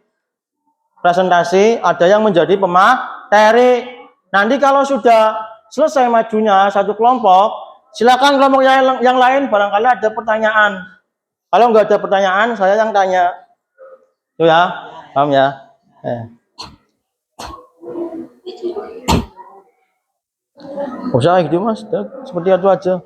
presentasi, ada yang menjadi pemateri. Nanti kalau sudah selesai majunya satu kelompok, silakan kelompok yang lain barangkali ada pertanyaan. Kalau nggak ada pertanyaan, saya yang tanya. Itu ya, paham ya? Usah gitu mas, seperti itu aja.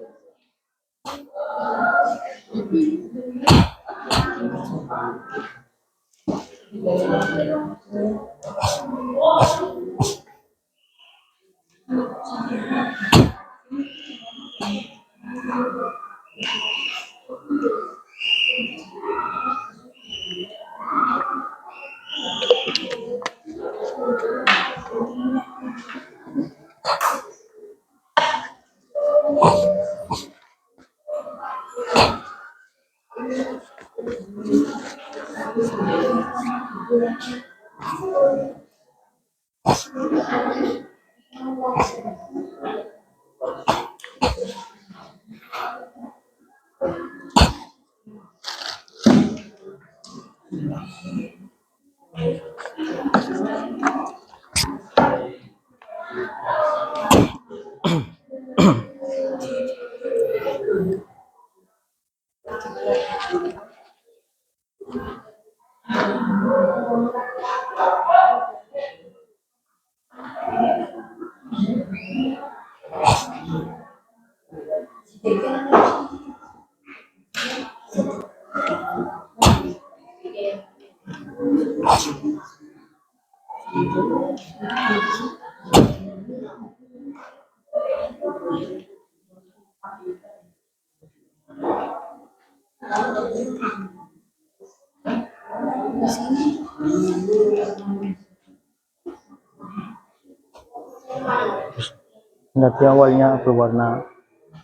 Nanti awalnya berwarna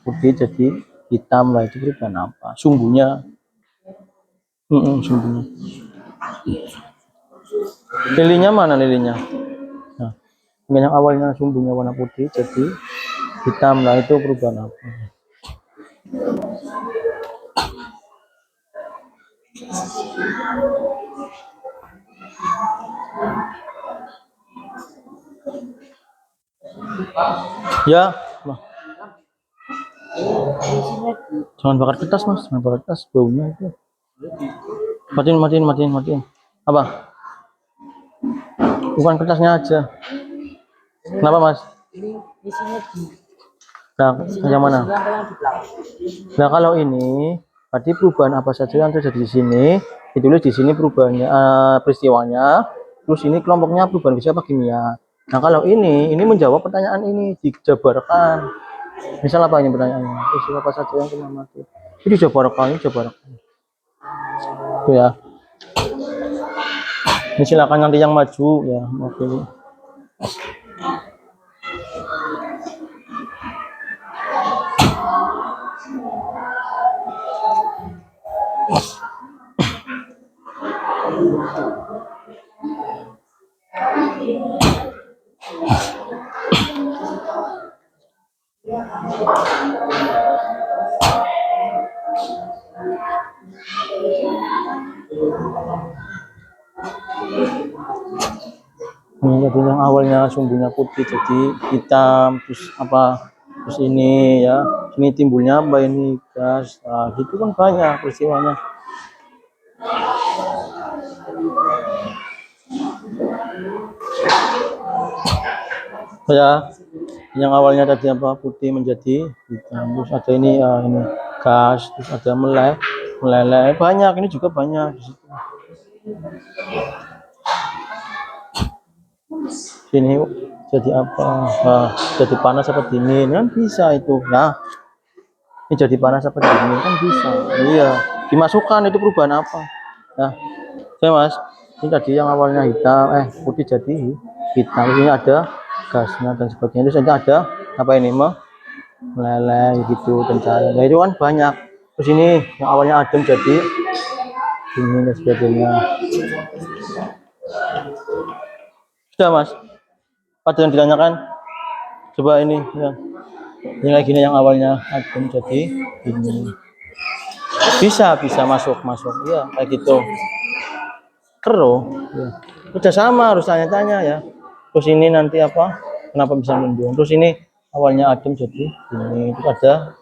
putih jadi hitam lah, itu perubahan apa? Sumbunya, sumbunya. Lilinya mana lilinya? Nah, yang awalnya sumbunya warna putih jadi hitam lah, itu perubahan apa? Ya, jangan bakar kertas mas, jangan bakar kertas, baunya itu. Matiin. Apa? Bukan kertasnya aja. Kenapa mas? Nah, yang mana? Yang di belakang. Nah, kalau ini berarti perubahan apa saja yang terjadi di sini ditulis di sini perubahannya, peristiwanya, terus ini kelompoknya perubahan fisika apa kimia. Nah, kalau ini menjawab pertanyaan ini dijabarkan. Misal apa ini pertanyaannya? Peristiwa apa saja yang kena mati? Ini dijabarkan, ini dijabarkan. Itu ya. Ini silakan nanti yang maju ya, oke. Ini jadi yang awalnya sumbunya putih jadi hitam, terus apa, terus ini ya, ini timbulnya apa ini gas, nah, gitu kan banyak peristiwanya. Ya, yang awalnya tadi apa putih menjadi hitam, terus ada ini ya, ini gas, terus ada meleleh banyak, ini juga banyak di situ. Sini jadi apa? Nah, jadi panas apa dingin kan bisa itu. Nah, ini jadi panas apa dingin kan bisa. Iya, dimasukkan itu perubahan apa? Nah, oke Mas, ini tadi yang awalnya hitam, putih jadi hitam. Ini ada gasnya dan sebagainya. Terus ada apa ini meleleh gitu dan cair. Nah, itu kan banyak. Terus ini yang awalnya adem jadi dingin dan sebagainya. Sudah Mas, ada yang ditanyakan? Coba ini yang kayak gini yang awalnya adem jadi dingin. Bisa masuk ya kayak gitu. Kero ya. Udah sama harus tanya-tanya ya. Terus ini nanti apa? Kenapa bisa mendung? Terus ini awalnya adem jadi dingin. Terus ada.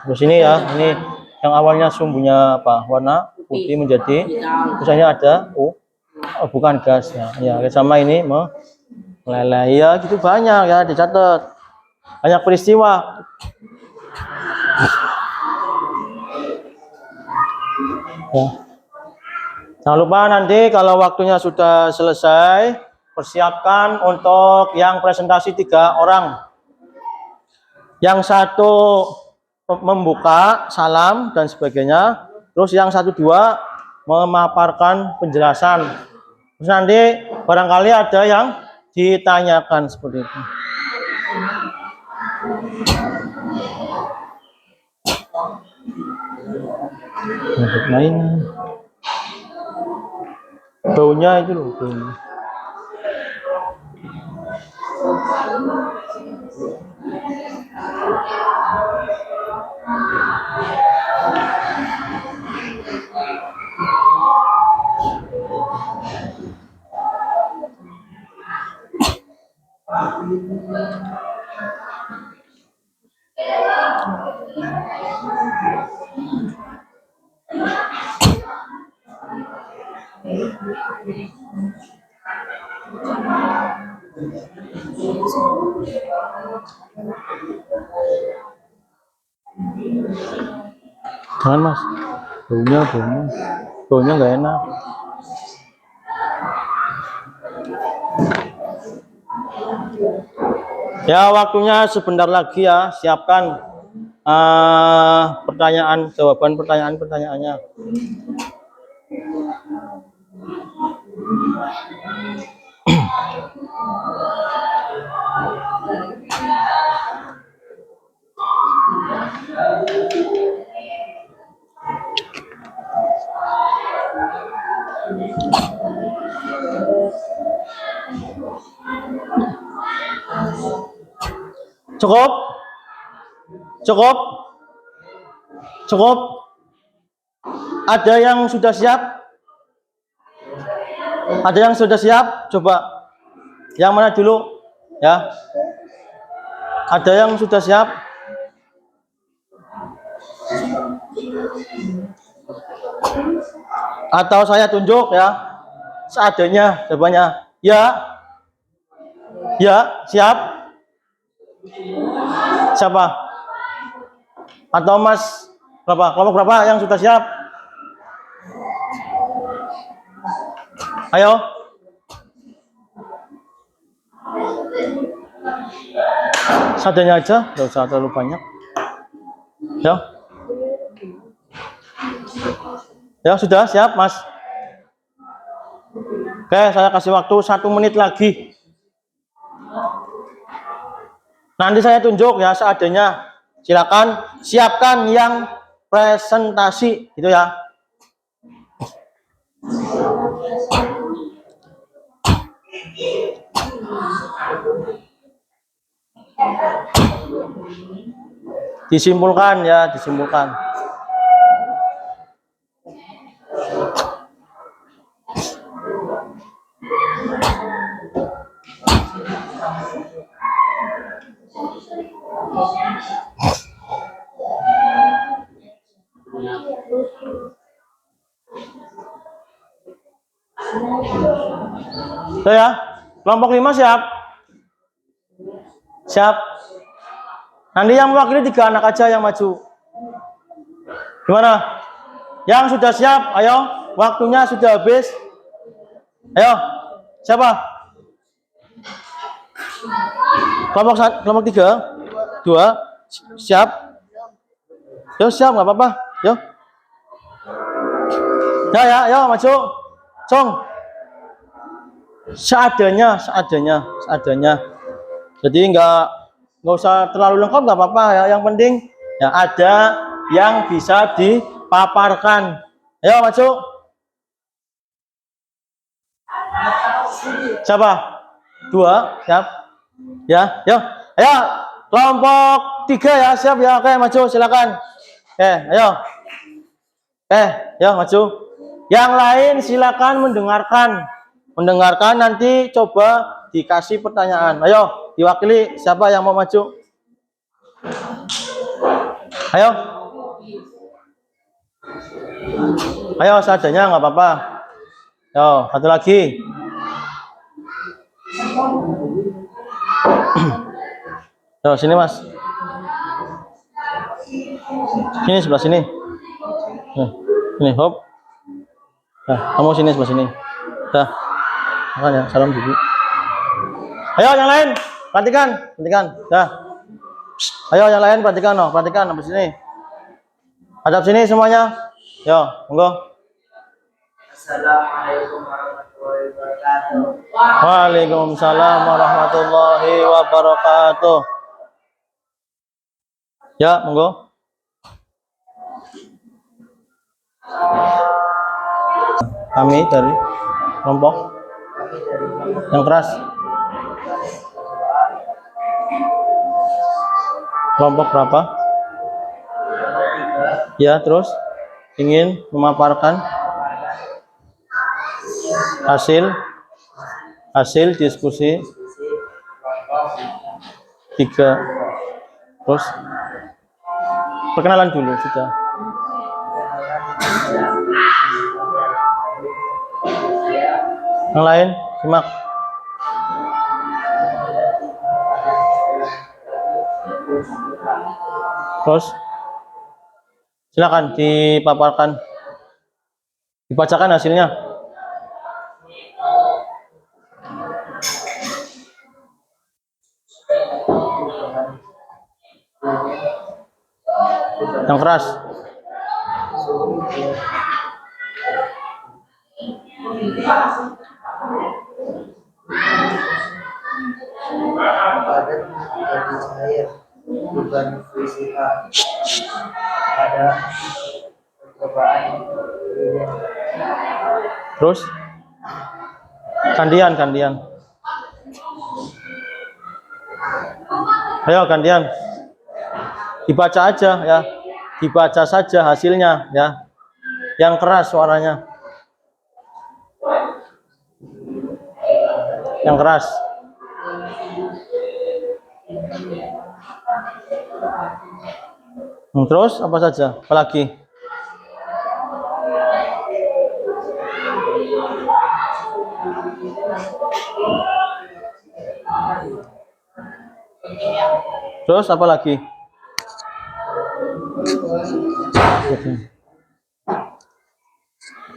Terus ini ya, ini yang awalnya sumbunya apa? Warna putih menjadi. Terus ini ada bukan gas ya. Ya, sama ini meleleh ya gitu banyak ya dicatat. Banyak peristiwa. Ya. Jangan lupa nanti kalau waktunya sudah selesai, persiapkan untuk yang presentasi 3 orang. Yang satu membuka, salam dan sebagainya. Terus yang 1-2 memaparkan penjelasan. Terus nanti barangkali ada yang ditanyakan seperti itu. Untuk main. Baunya itu loh, baunya. Jangan Mas, baunya nggak enak. Ya waktunya sebentar lagi ya, siapkan jawaban pertanyaannya. Cukup. Ada yang sudah siap? Ada yang sudah siap? Coba. Yang mana dulu? Ya. Ada yang sudah siap? Atau saya tunjuk ya? Seadanya jawabannya. Ya. Ya, siap. Siapa? Atau Mas berapa? Kelompok berapa yang sudah siap? Ayo. Seadanya aja, nggak usah terlalu banyak. Ya. Ya sudah siap, Mas. Oke, saya kasih waktu 1 menit lagi. Nanti saya tunjuk ya seadanya. Silakan siapkan yang presentasi, gitu ya. Disimpulkan ya, disimpulkan. Tuh ya, kelompok 5 siap? Siap. Nanti yang mewakili 3 anak aja yang maju. Gimana? Yang sudah siap, ayo. Waktunya sudah habis. Ayo, siapa? Kelompok 3, 2, siap. Yo siap, nggak apa-apa. Yo. Ya, ayo maju. Cong. Seadanya. Jadi nggak usah terlalu lengkap, nggak apa-apa ya. Yang penting ya ada yang bisa dipaparkan. Ayo maju. Siapa? 2, siap. Ya, yo. Ayo, kelompok 3 ya, siap ya. Oke, maju silakan. Oke, ayo. Yo maju. Yang lain silakan mendengarkan nanti coba dikasih pertanyaan. Ayo, diwakili siapa yang mau maju? Ayo. Ayo seadanya nggak apa-apa. Yo, satu lagi. Yo, sini Mas. Sini sebelah sini. Ini hop. Nah, kamu sini sebelah sini. Dah. Makan ya, salam dulu. Ayo yang lain, perhatikan. Dah. Ayo yang lain perhatikan habis sini. Hadap sini semuanya. Yo, monggo. Assalamualaikum warahmatullahi wabarakatuh. Waalaikumsalam warahmatullahi wabarakatuh. Ya, monggo. Kami dari kelompok yang keras. Kelompok berapa? Ya, terus ingin memaparkan hasil diskusi 3. Terus perkenalan dulu sudah. Yang lain simak. Terus silakan dipaparkan, dibacakan hasilnya. Yang keras. Padat jadi cair, bukan fisika. Ada percobaan. Terus gantian. Ayo gantian. Dibaca aja ya. Dibaca saja hasilnya ya. Yang keras suaranya. Yang keras. Terus apa saja? Apalagi? Terus apa lagi?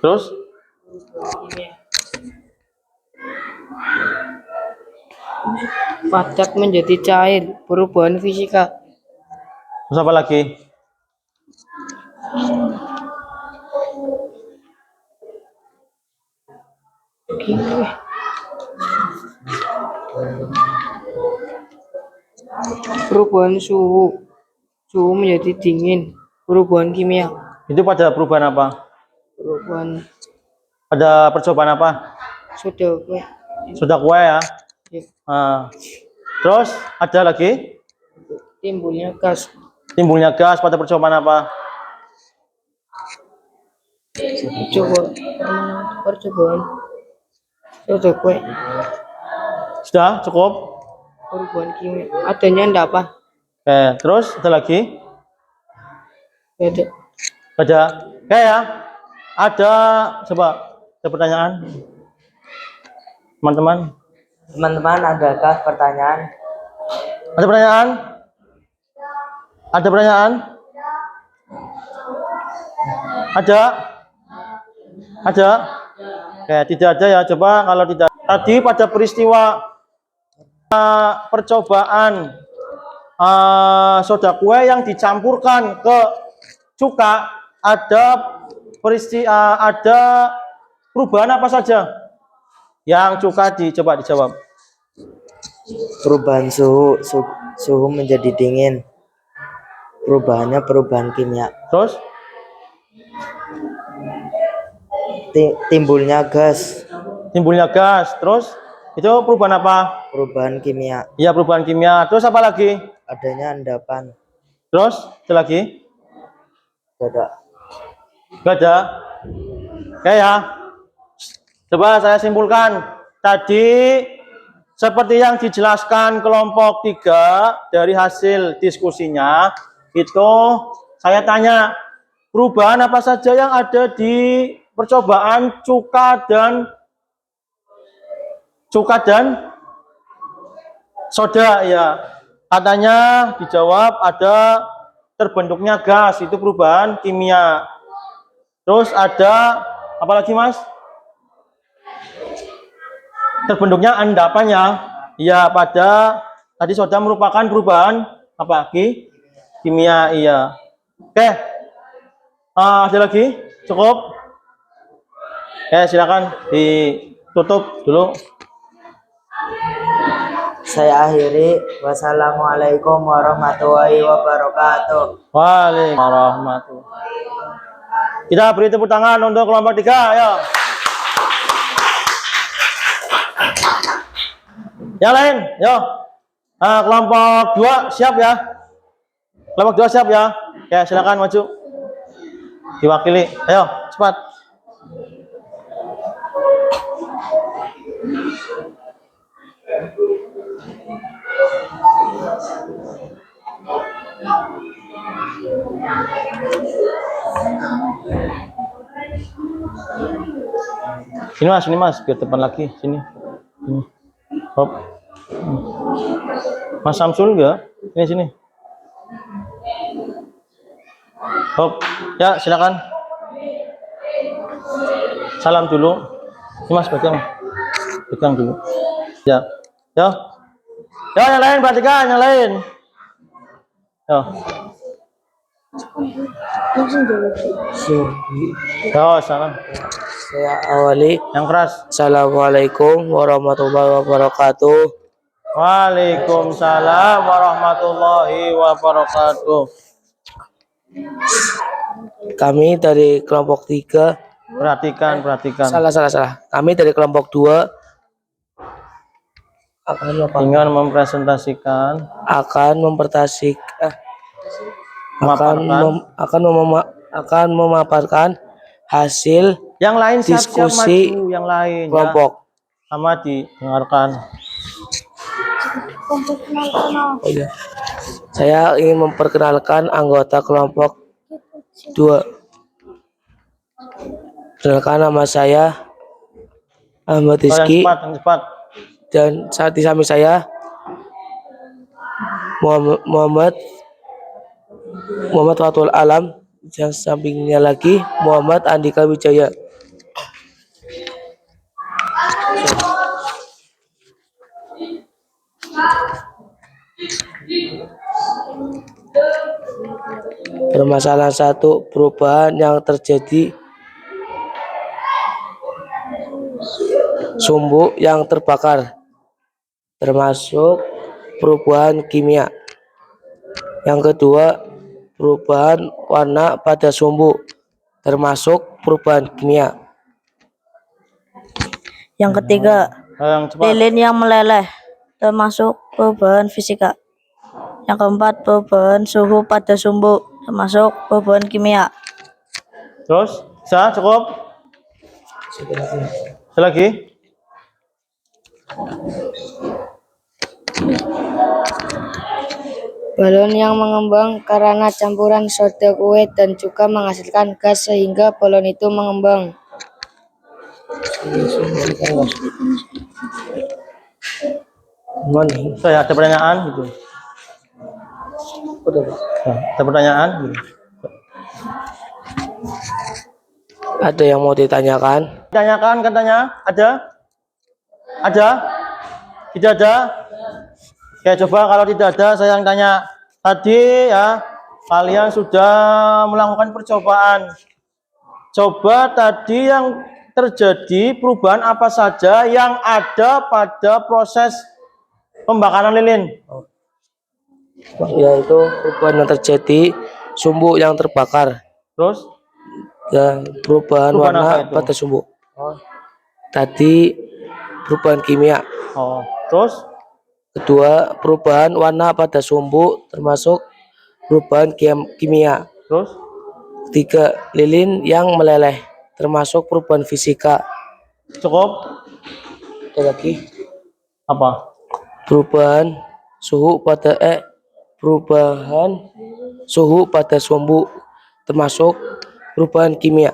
Terus Padat menjadi cair, perubahan fisika. terus apa lagi? Perubahan suhu, suhu menjadi dingin, perubahan kimia. Itu pada perubahan apa? Perubahan Pada percobaan apa? sudah kue. Sudah kue ya. Ya, Nah, terus ada lagi? timbulnya gas. Timbulnya gas pada percobaan apa? Percobaan sudah kue. Sudah cukup? Perubahan kimia. Adanya endapan. Oke, terus ada lagi? Beda. Ada? Oke ya. Ada, coba ada pertanyaan? Teman-teman, Teman-teman, adakah pertanyaan? ada pertanyaan? Ada pertanyaan? Ada? Ada? Oke, tidak ada ya. Coba kalau tidak. Tadi pada peristiwa percobaan soda kue yang dicampurkan ke cuka, ada perubahan apa saja? Yang cuka coba dijawab. Perubahan suhu menjadi dingin. Perubahannya perubahan kimia. Terus Timbulnya gas. timbulnya gas. Terus itu perubahan apa? Perubahan kimia. Iya, perubahan kimia. Terus apa lagi? Adanya endapan. Terus itu lagi? Beda. Gak ada. Oke ya. Coba saya simpulkan. Tadi seperti yang dijelaskan kelompok 3 dari hasil diskusinya, itu saya tanya perubahan apa saja yang ada di percobaan cuka dan soda ya. Katanya dijawab ada terbentuknya gas, itu perubahan kimia. Terus ada apa lagi Mas? Terbentuknya endapannya. Ya, pada tadi soda merupakan perubahan apa? Kimia, iya. Oke. Ada lagi? Cukup? Silakan ditutup dulu. Saya akhiri. Wassalamualaikum warahmatullahi wabarakatuh. Waalaikumsalam warahmatullahi. Kita beri tepuk tangan untuk kelompok 3, ya. Yang lain, yo. Kelompok 2 siap ya? Kelompok 2 siap ya? Ya, silakan maju. Diwakili. Ayo, cepat. Sini mas, biar depan lagi. Sini. Hop. Mas Samsul enggak? Sini. Hop. Ya, silakan. Salam dulu. Ini mas pegang dulu. Ya. Ya, yang lain perhatikan, yang lain. Ya. Salam. Saya awali. Yang keras. Assalamualaikum warahmatullahi wabarakatuh. Waalaikumsalam warahmatullahi wabarakatuh. Kami dari kelompok 3. Perhatikan. Salah. Kami dari kelompok 2 Ingin mempresentasikan akan memaparkan hasil yang lain siap-siap diskusi maju, yang lain kelompok. ya. Sama didengarkan. Oh, iya. Saya ingin memperkenalkan anggota kelompok 2. Perkenalkan, nama saya Ahmad Rizky. Yang cepat. Dan saat di samping saya Muhammad Muhammad Fatul Alam, yang sampingnya lagi Muhammad Andika Wijaya. Permasalahan 1, perubahan yang terjadi sumbu yang terbakar, termasuk perubahan kimia. Yang kedua, perubahan warna pada sumbu, termasuk perubahan kimia. Yang ketiga, Yang cepat. lilin yang meleleh, termasuk perubahan fisika. Yang keempat, perubahan suhu pada sumbu, termasuk perubahan kimia. Terus, bisa cukup? Selagi. Balon yang mengembang karena campuran soda kue dan cuka menghasilkan gas sehingga balon itu mengembang. Saya ada pertanyaan gitu. Ada pertanyaan gitu. Ada yang mau ditanyakan? Tanyakan katanya, ada? Ada? Tidak ada? Oke, coba kalau tidak ada saya yang tanya. Tadi ya, kalian sudah melakukan percobaan. Coba tadi yang terjadi perubahan apa saja yang ada pada proses pembakaran lilin? Yaitu perubahan yang terjadi sumbu yang terbakar Terus? dan perubahan Perubahan warna apa itu? pada sumbu. Tadi perubahan kimia. Oh, terus? Kedua, perubahan warna pada sumbu termasuk perubahan kimia. Terus? Ketiga, lilin yang meleleh termasuk perubahan fisika. Cukup? Ada lagi, Apa? perubahan suhu pada sumbu termasuk perubahan kimia.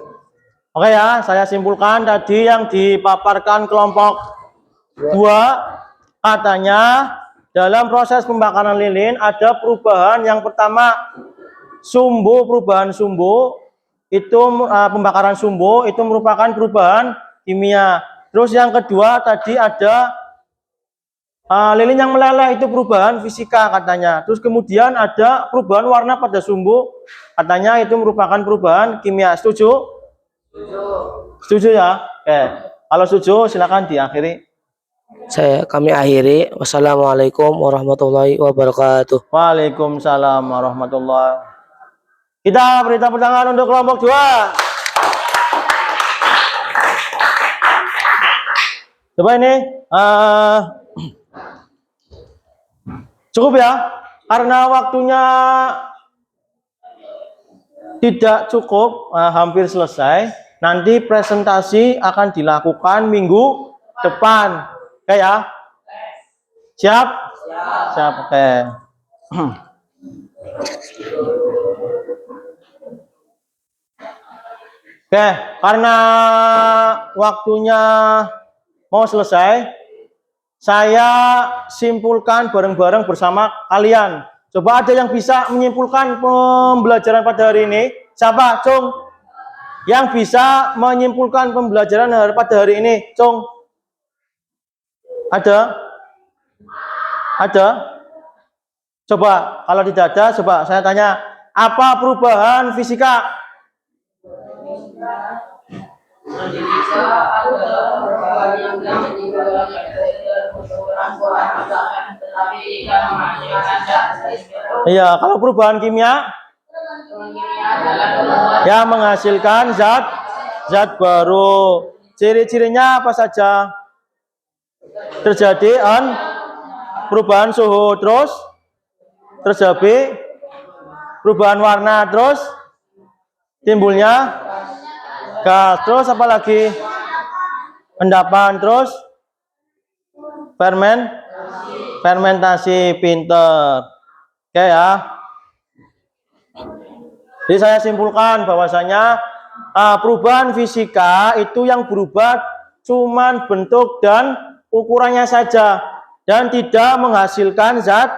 Oke ya, saya simpulkan tadi yang dipaparkan kelompok 2 katanya dalam proses pembakaran lilin ada perubahan. Yang pertama, perubahan sumbu itu pembakaran sumbu itu merupakan perubahan kimia. Terus yang kedua tadi ada lilin yang meleleh, itu perubahan fisika katanya. Terus kemudian ada perubahan warna pada sumbu, katanya itu merupakan perubahan kimia. Setuju? Setuju ya? Oke. Kalau setuju silakan diakhiri. Kami akhiri. Wassalamualaikum warahmatullahi wabarakatuh. Waalaikumsalam warahmatullahi. Kita beri tepuk tangan untuk kelompok 2. Coba ini cukup ya, karena waktunya tidak cukup, hampir selesai. Nanti presentasi akan dilakukan minggu depan. Oke ya? Siap? Siap, oke. Oke, karena waktunya mau selesai, saya simpulkan bareng-bareng bersama kalian. Coba ada yang bisa menyimpulkan pembelajaran pada hari ini? Siapa, Cung? Yang bisa menyimpulkan pembelajaran pada hari ini, Cung? Ada? Ada? Coba, kalau tidak ada, coba saya tanya, apa perubahan fisika? Iya, kalau perubahan kimia ya menghasilkan zat baru. Ciri-cirinya apa saja? Terjadi perubahan suhu, terus terjadi perubahan warna, terus timbulnya gas, terus apa lagi? Endapan, terus fermentasi. Pinter. Oke ya. Jadi saya simpulkan bahwasanya perubahan fisika itu yang berubah cuman bentuk dan ukurannya saja dan tidak menghasilkan zat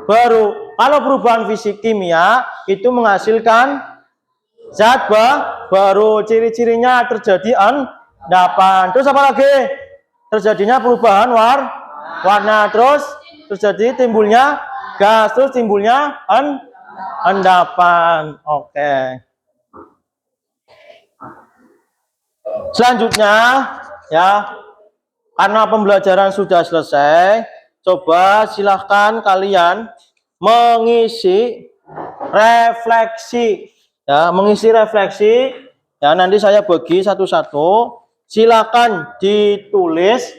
baru. Kalau perubahan fisik kimia itu menghasilkan zat baru. Ciri-cirinya terjadi endapan. Terus apa lagi? Terjadinya perubahan warna. Terus terjadi timbulnya gas. Terus timbulnya endapan. Oke. Selanjutnya ya, karena pembelajaran sudah selesai, coba silahkan kalian mengisi refleksi ya, nanti saya bagi satu-satu. Silakan ditulis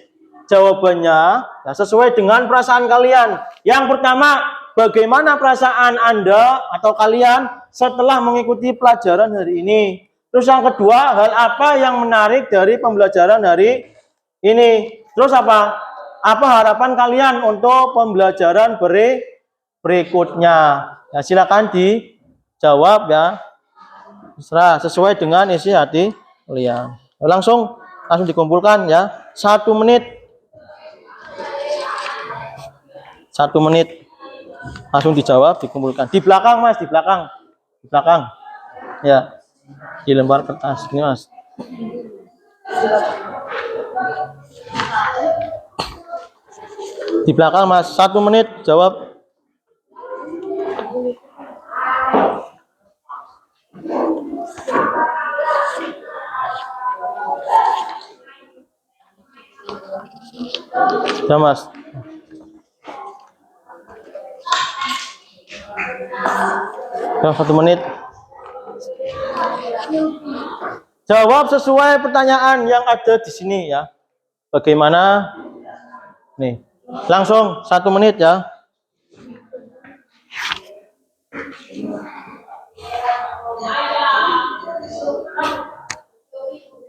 jawabannya ya, sesuai dengan perasaan kalian. Yang pertama, bagaimana perasaan Anda atau kalian setelah mengikuti pelajaran hari ini? Terus yang kedua, hal apa yang menarik dari pembelajaran hari ini? Terus apa harapan kalian untuk pembelajaran berikutnya? Ya, silakan dijawab ya. Sesuai dengan isi hati kalian. Langsung dikumpulkan ya. 1 menit. 1 menit. Langsung dijawab, dikumpulkan. Di belakang, Mas, di belakang. Di belakang. Ya. Dilempar kertas ini, Mas. Di belakang, Mas. 1 menit jawab. Ya, Mas. Ya, 1 menit. Jawab sesuai pertanyaan yang ada di sini ya. Bagaimana? Nih, langsung 1 menit ya.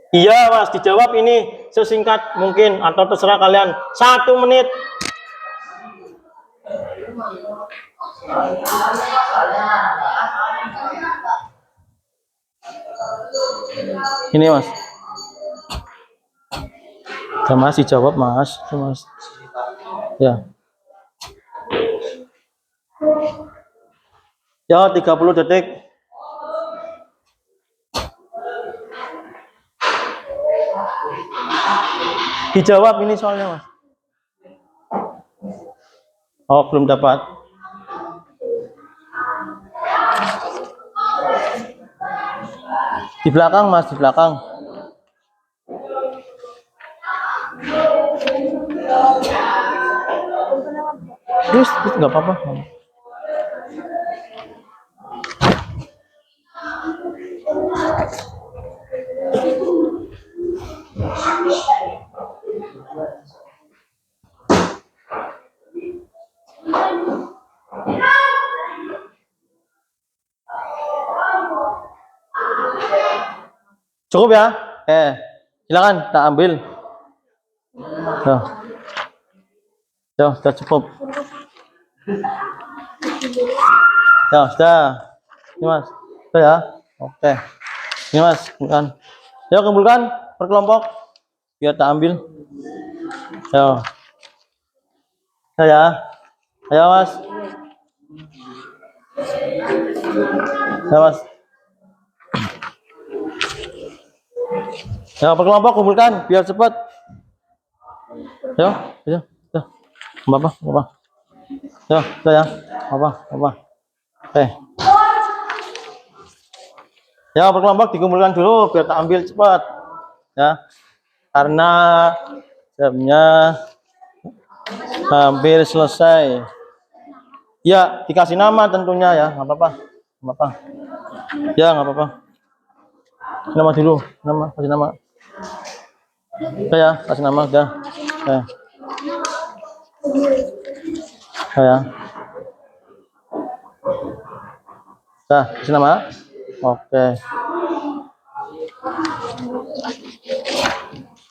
Iya, Mas, dijawab ini sesingkat mungkin atau terserah kalian. 1 menit. Ini, Mas. Ya, Mas, dijawab, Mas. Mas. Ya. Ya, 30 detik. Dijawab ini soalnya, Mas. Oh, belum dapat. Di belakang, Mas, di belakang. Terus nggak apa-apa. Cukup ya? Silakan tak ambil. Ya, sudah cukup. Ya, sudah. Ini, Mas. Sudah ya? Oke. Ini, Mas, kumpulkan. Ya, kumpulkan per kelompok biar tak ambil. Ya. Ya. Ayo, Mas. Ya, Mas. Ya, per kelompok kumpulkan biar cepat. Ya. Apa? Ya, sudah ya. Apa? Oke. Ya, per kelompok dikumpulkan dulu biar tak ambil cepat. Ya. Karena jamnya hampir selesai. Ya, dikasih nama tentunya ya, nggak apa-apa. Ya, nggak apa-apa. Nama dulu, kasih nama. Oke ya, kasih nama udah. Oke. Ya. Nah, kasih nama. Oke.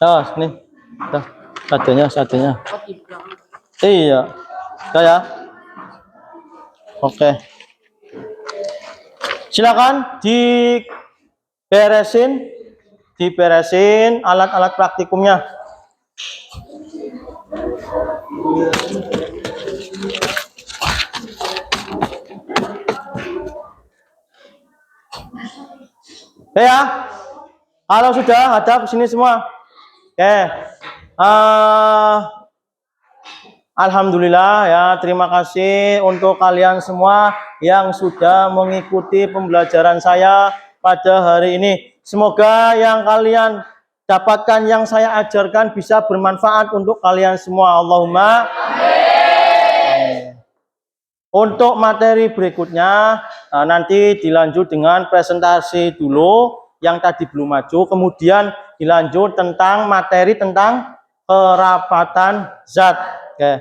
Oh, sini. Dah, seadanya. Iya. Udah ya. Oke. Silakan diberesin alat-alat praktikumnya. Oke ya. Kalau sudah hadap sini semua. Oke. Alhamdulillah ya, terima kasih untuk kalian semua yang sudah mengikuti pembelajaran saya pada hari ini. Semoga yang kalian dapatkan yang saya ajarkan bisa bermanfaat untuk kalian semua. Allahumma amin. Untuk materi berikutnya nanti dilanjut dengan presentasi dulu yang tadi belum maju, kemudian dilanjut tentang materi tentang kerapatan zat. Oke.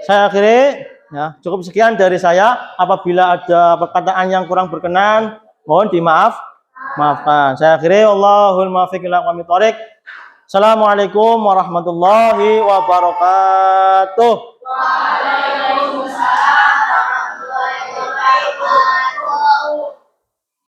Saya akhiri ya, cukup sekian dari saya. Apabila ada perkataan yang kurang berkenan, mohon maafkan. Saya akhiri, Allahul muwaffiq ila aqwamit thoriq. Assalamualaikum warahmatullahi wabarakatuh.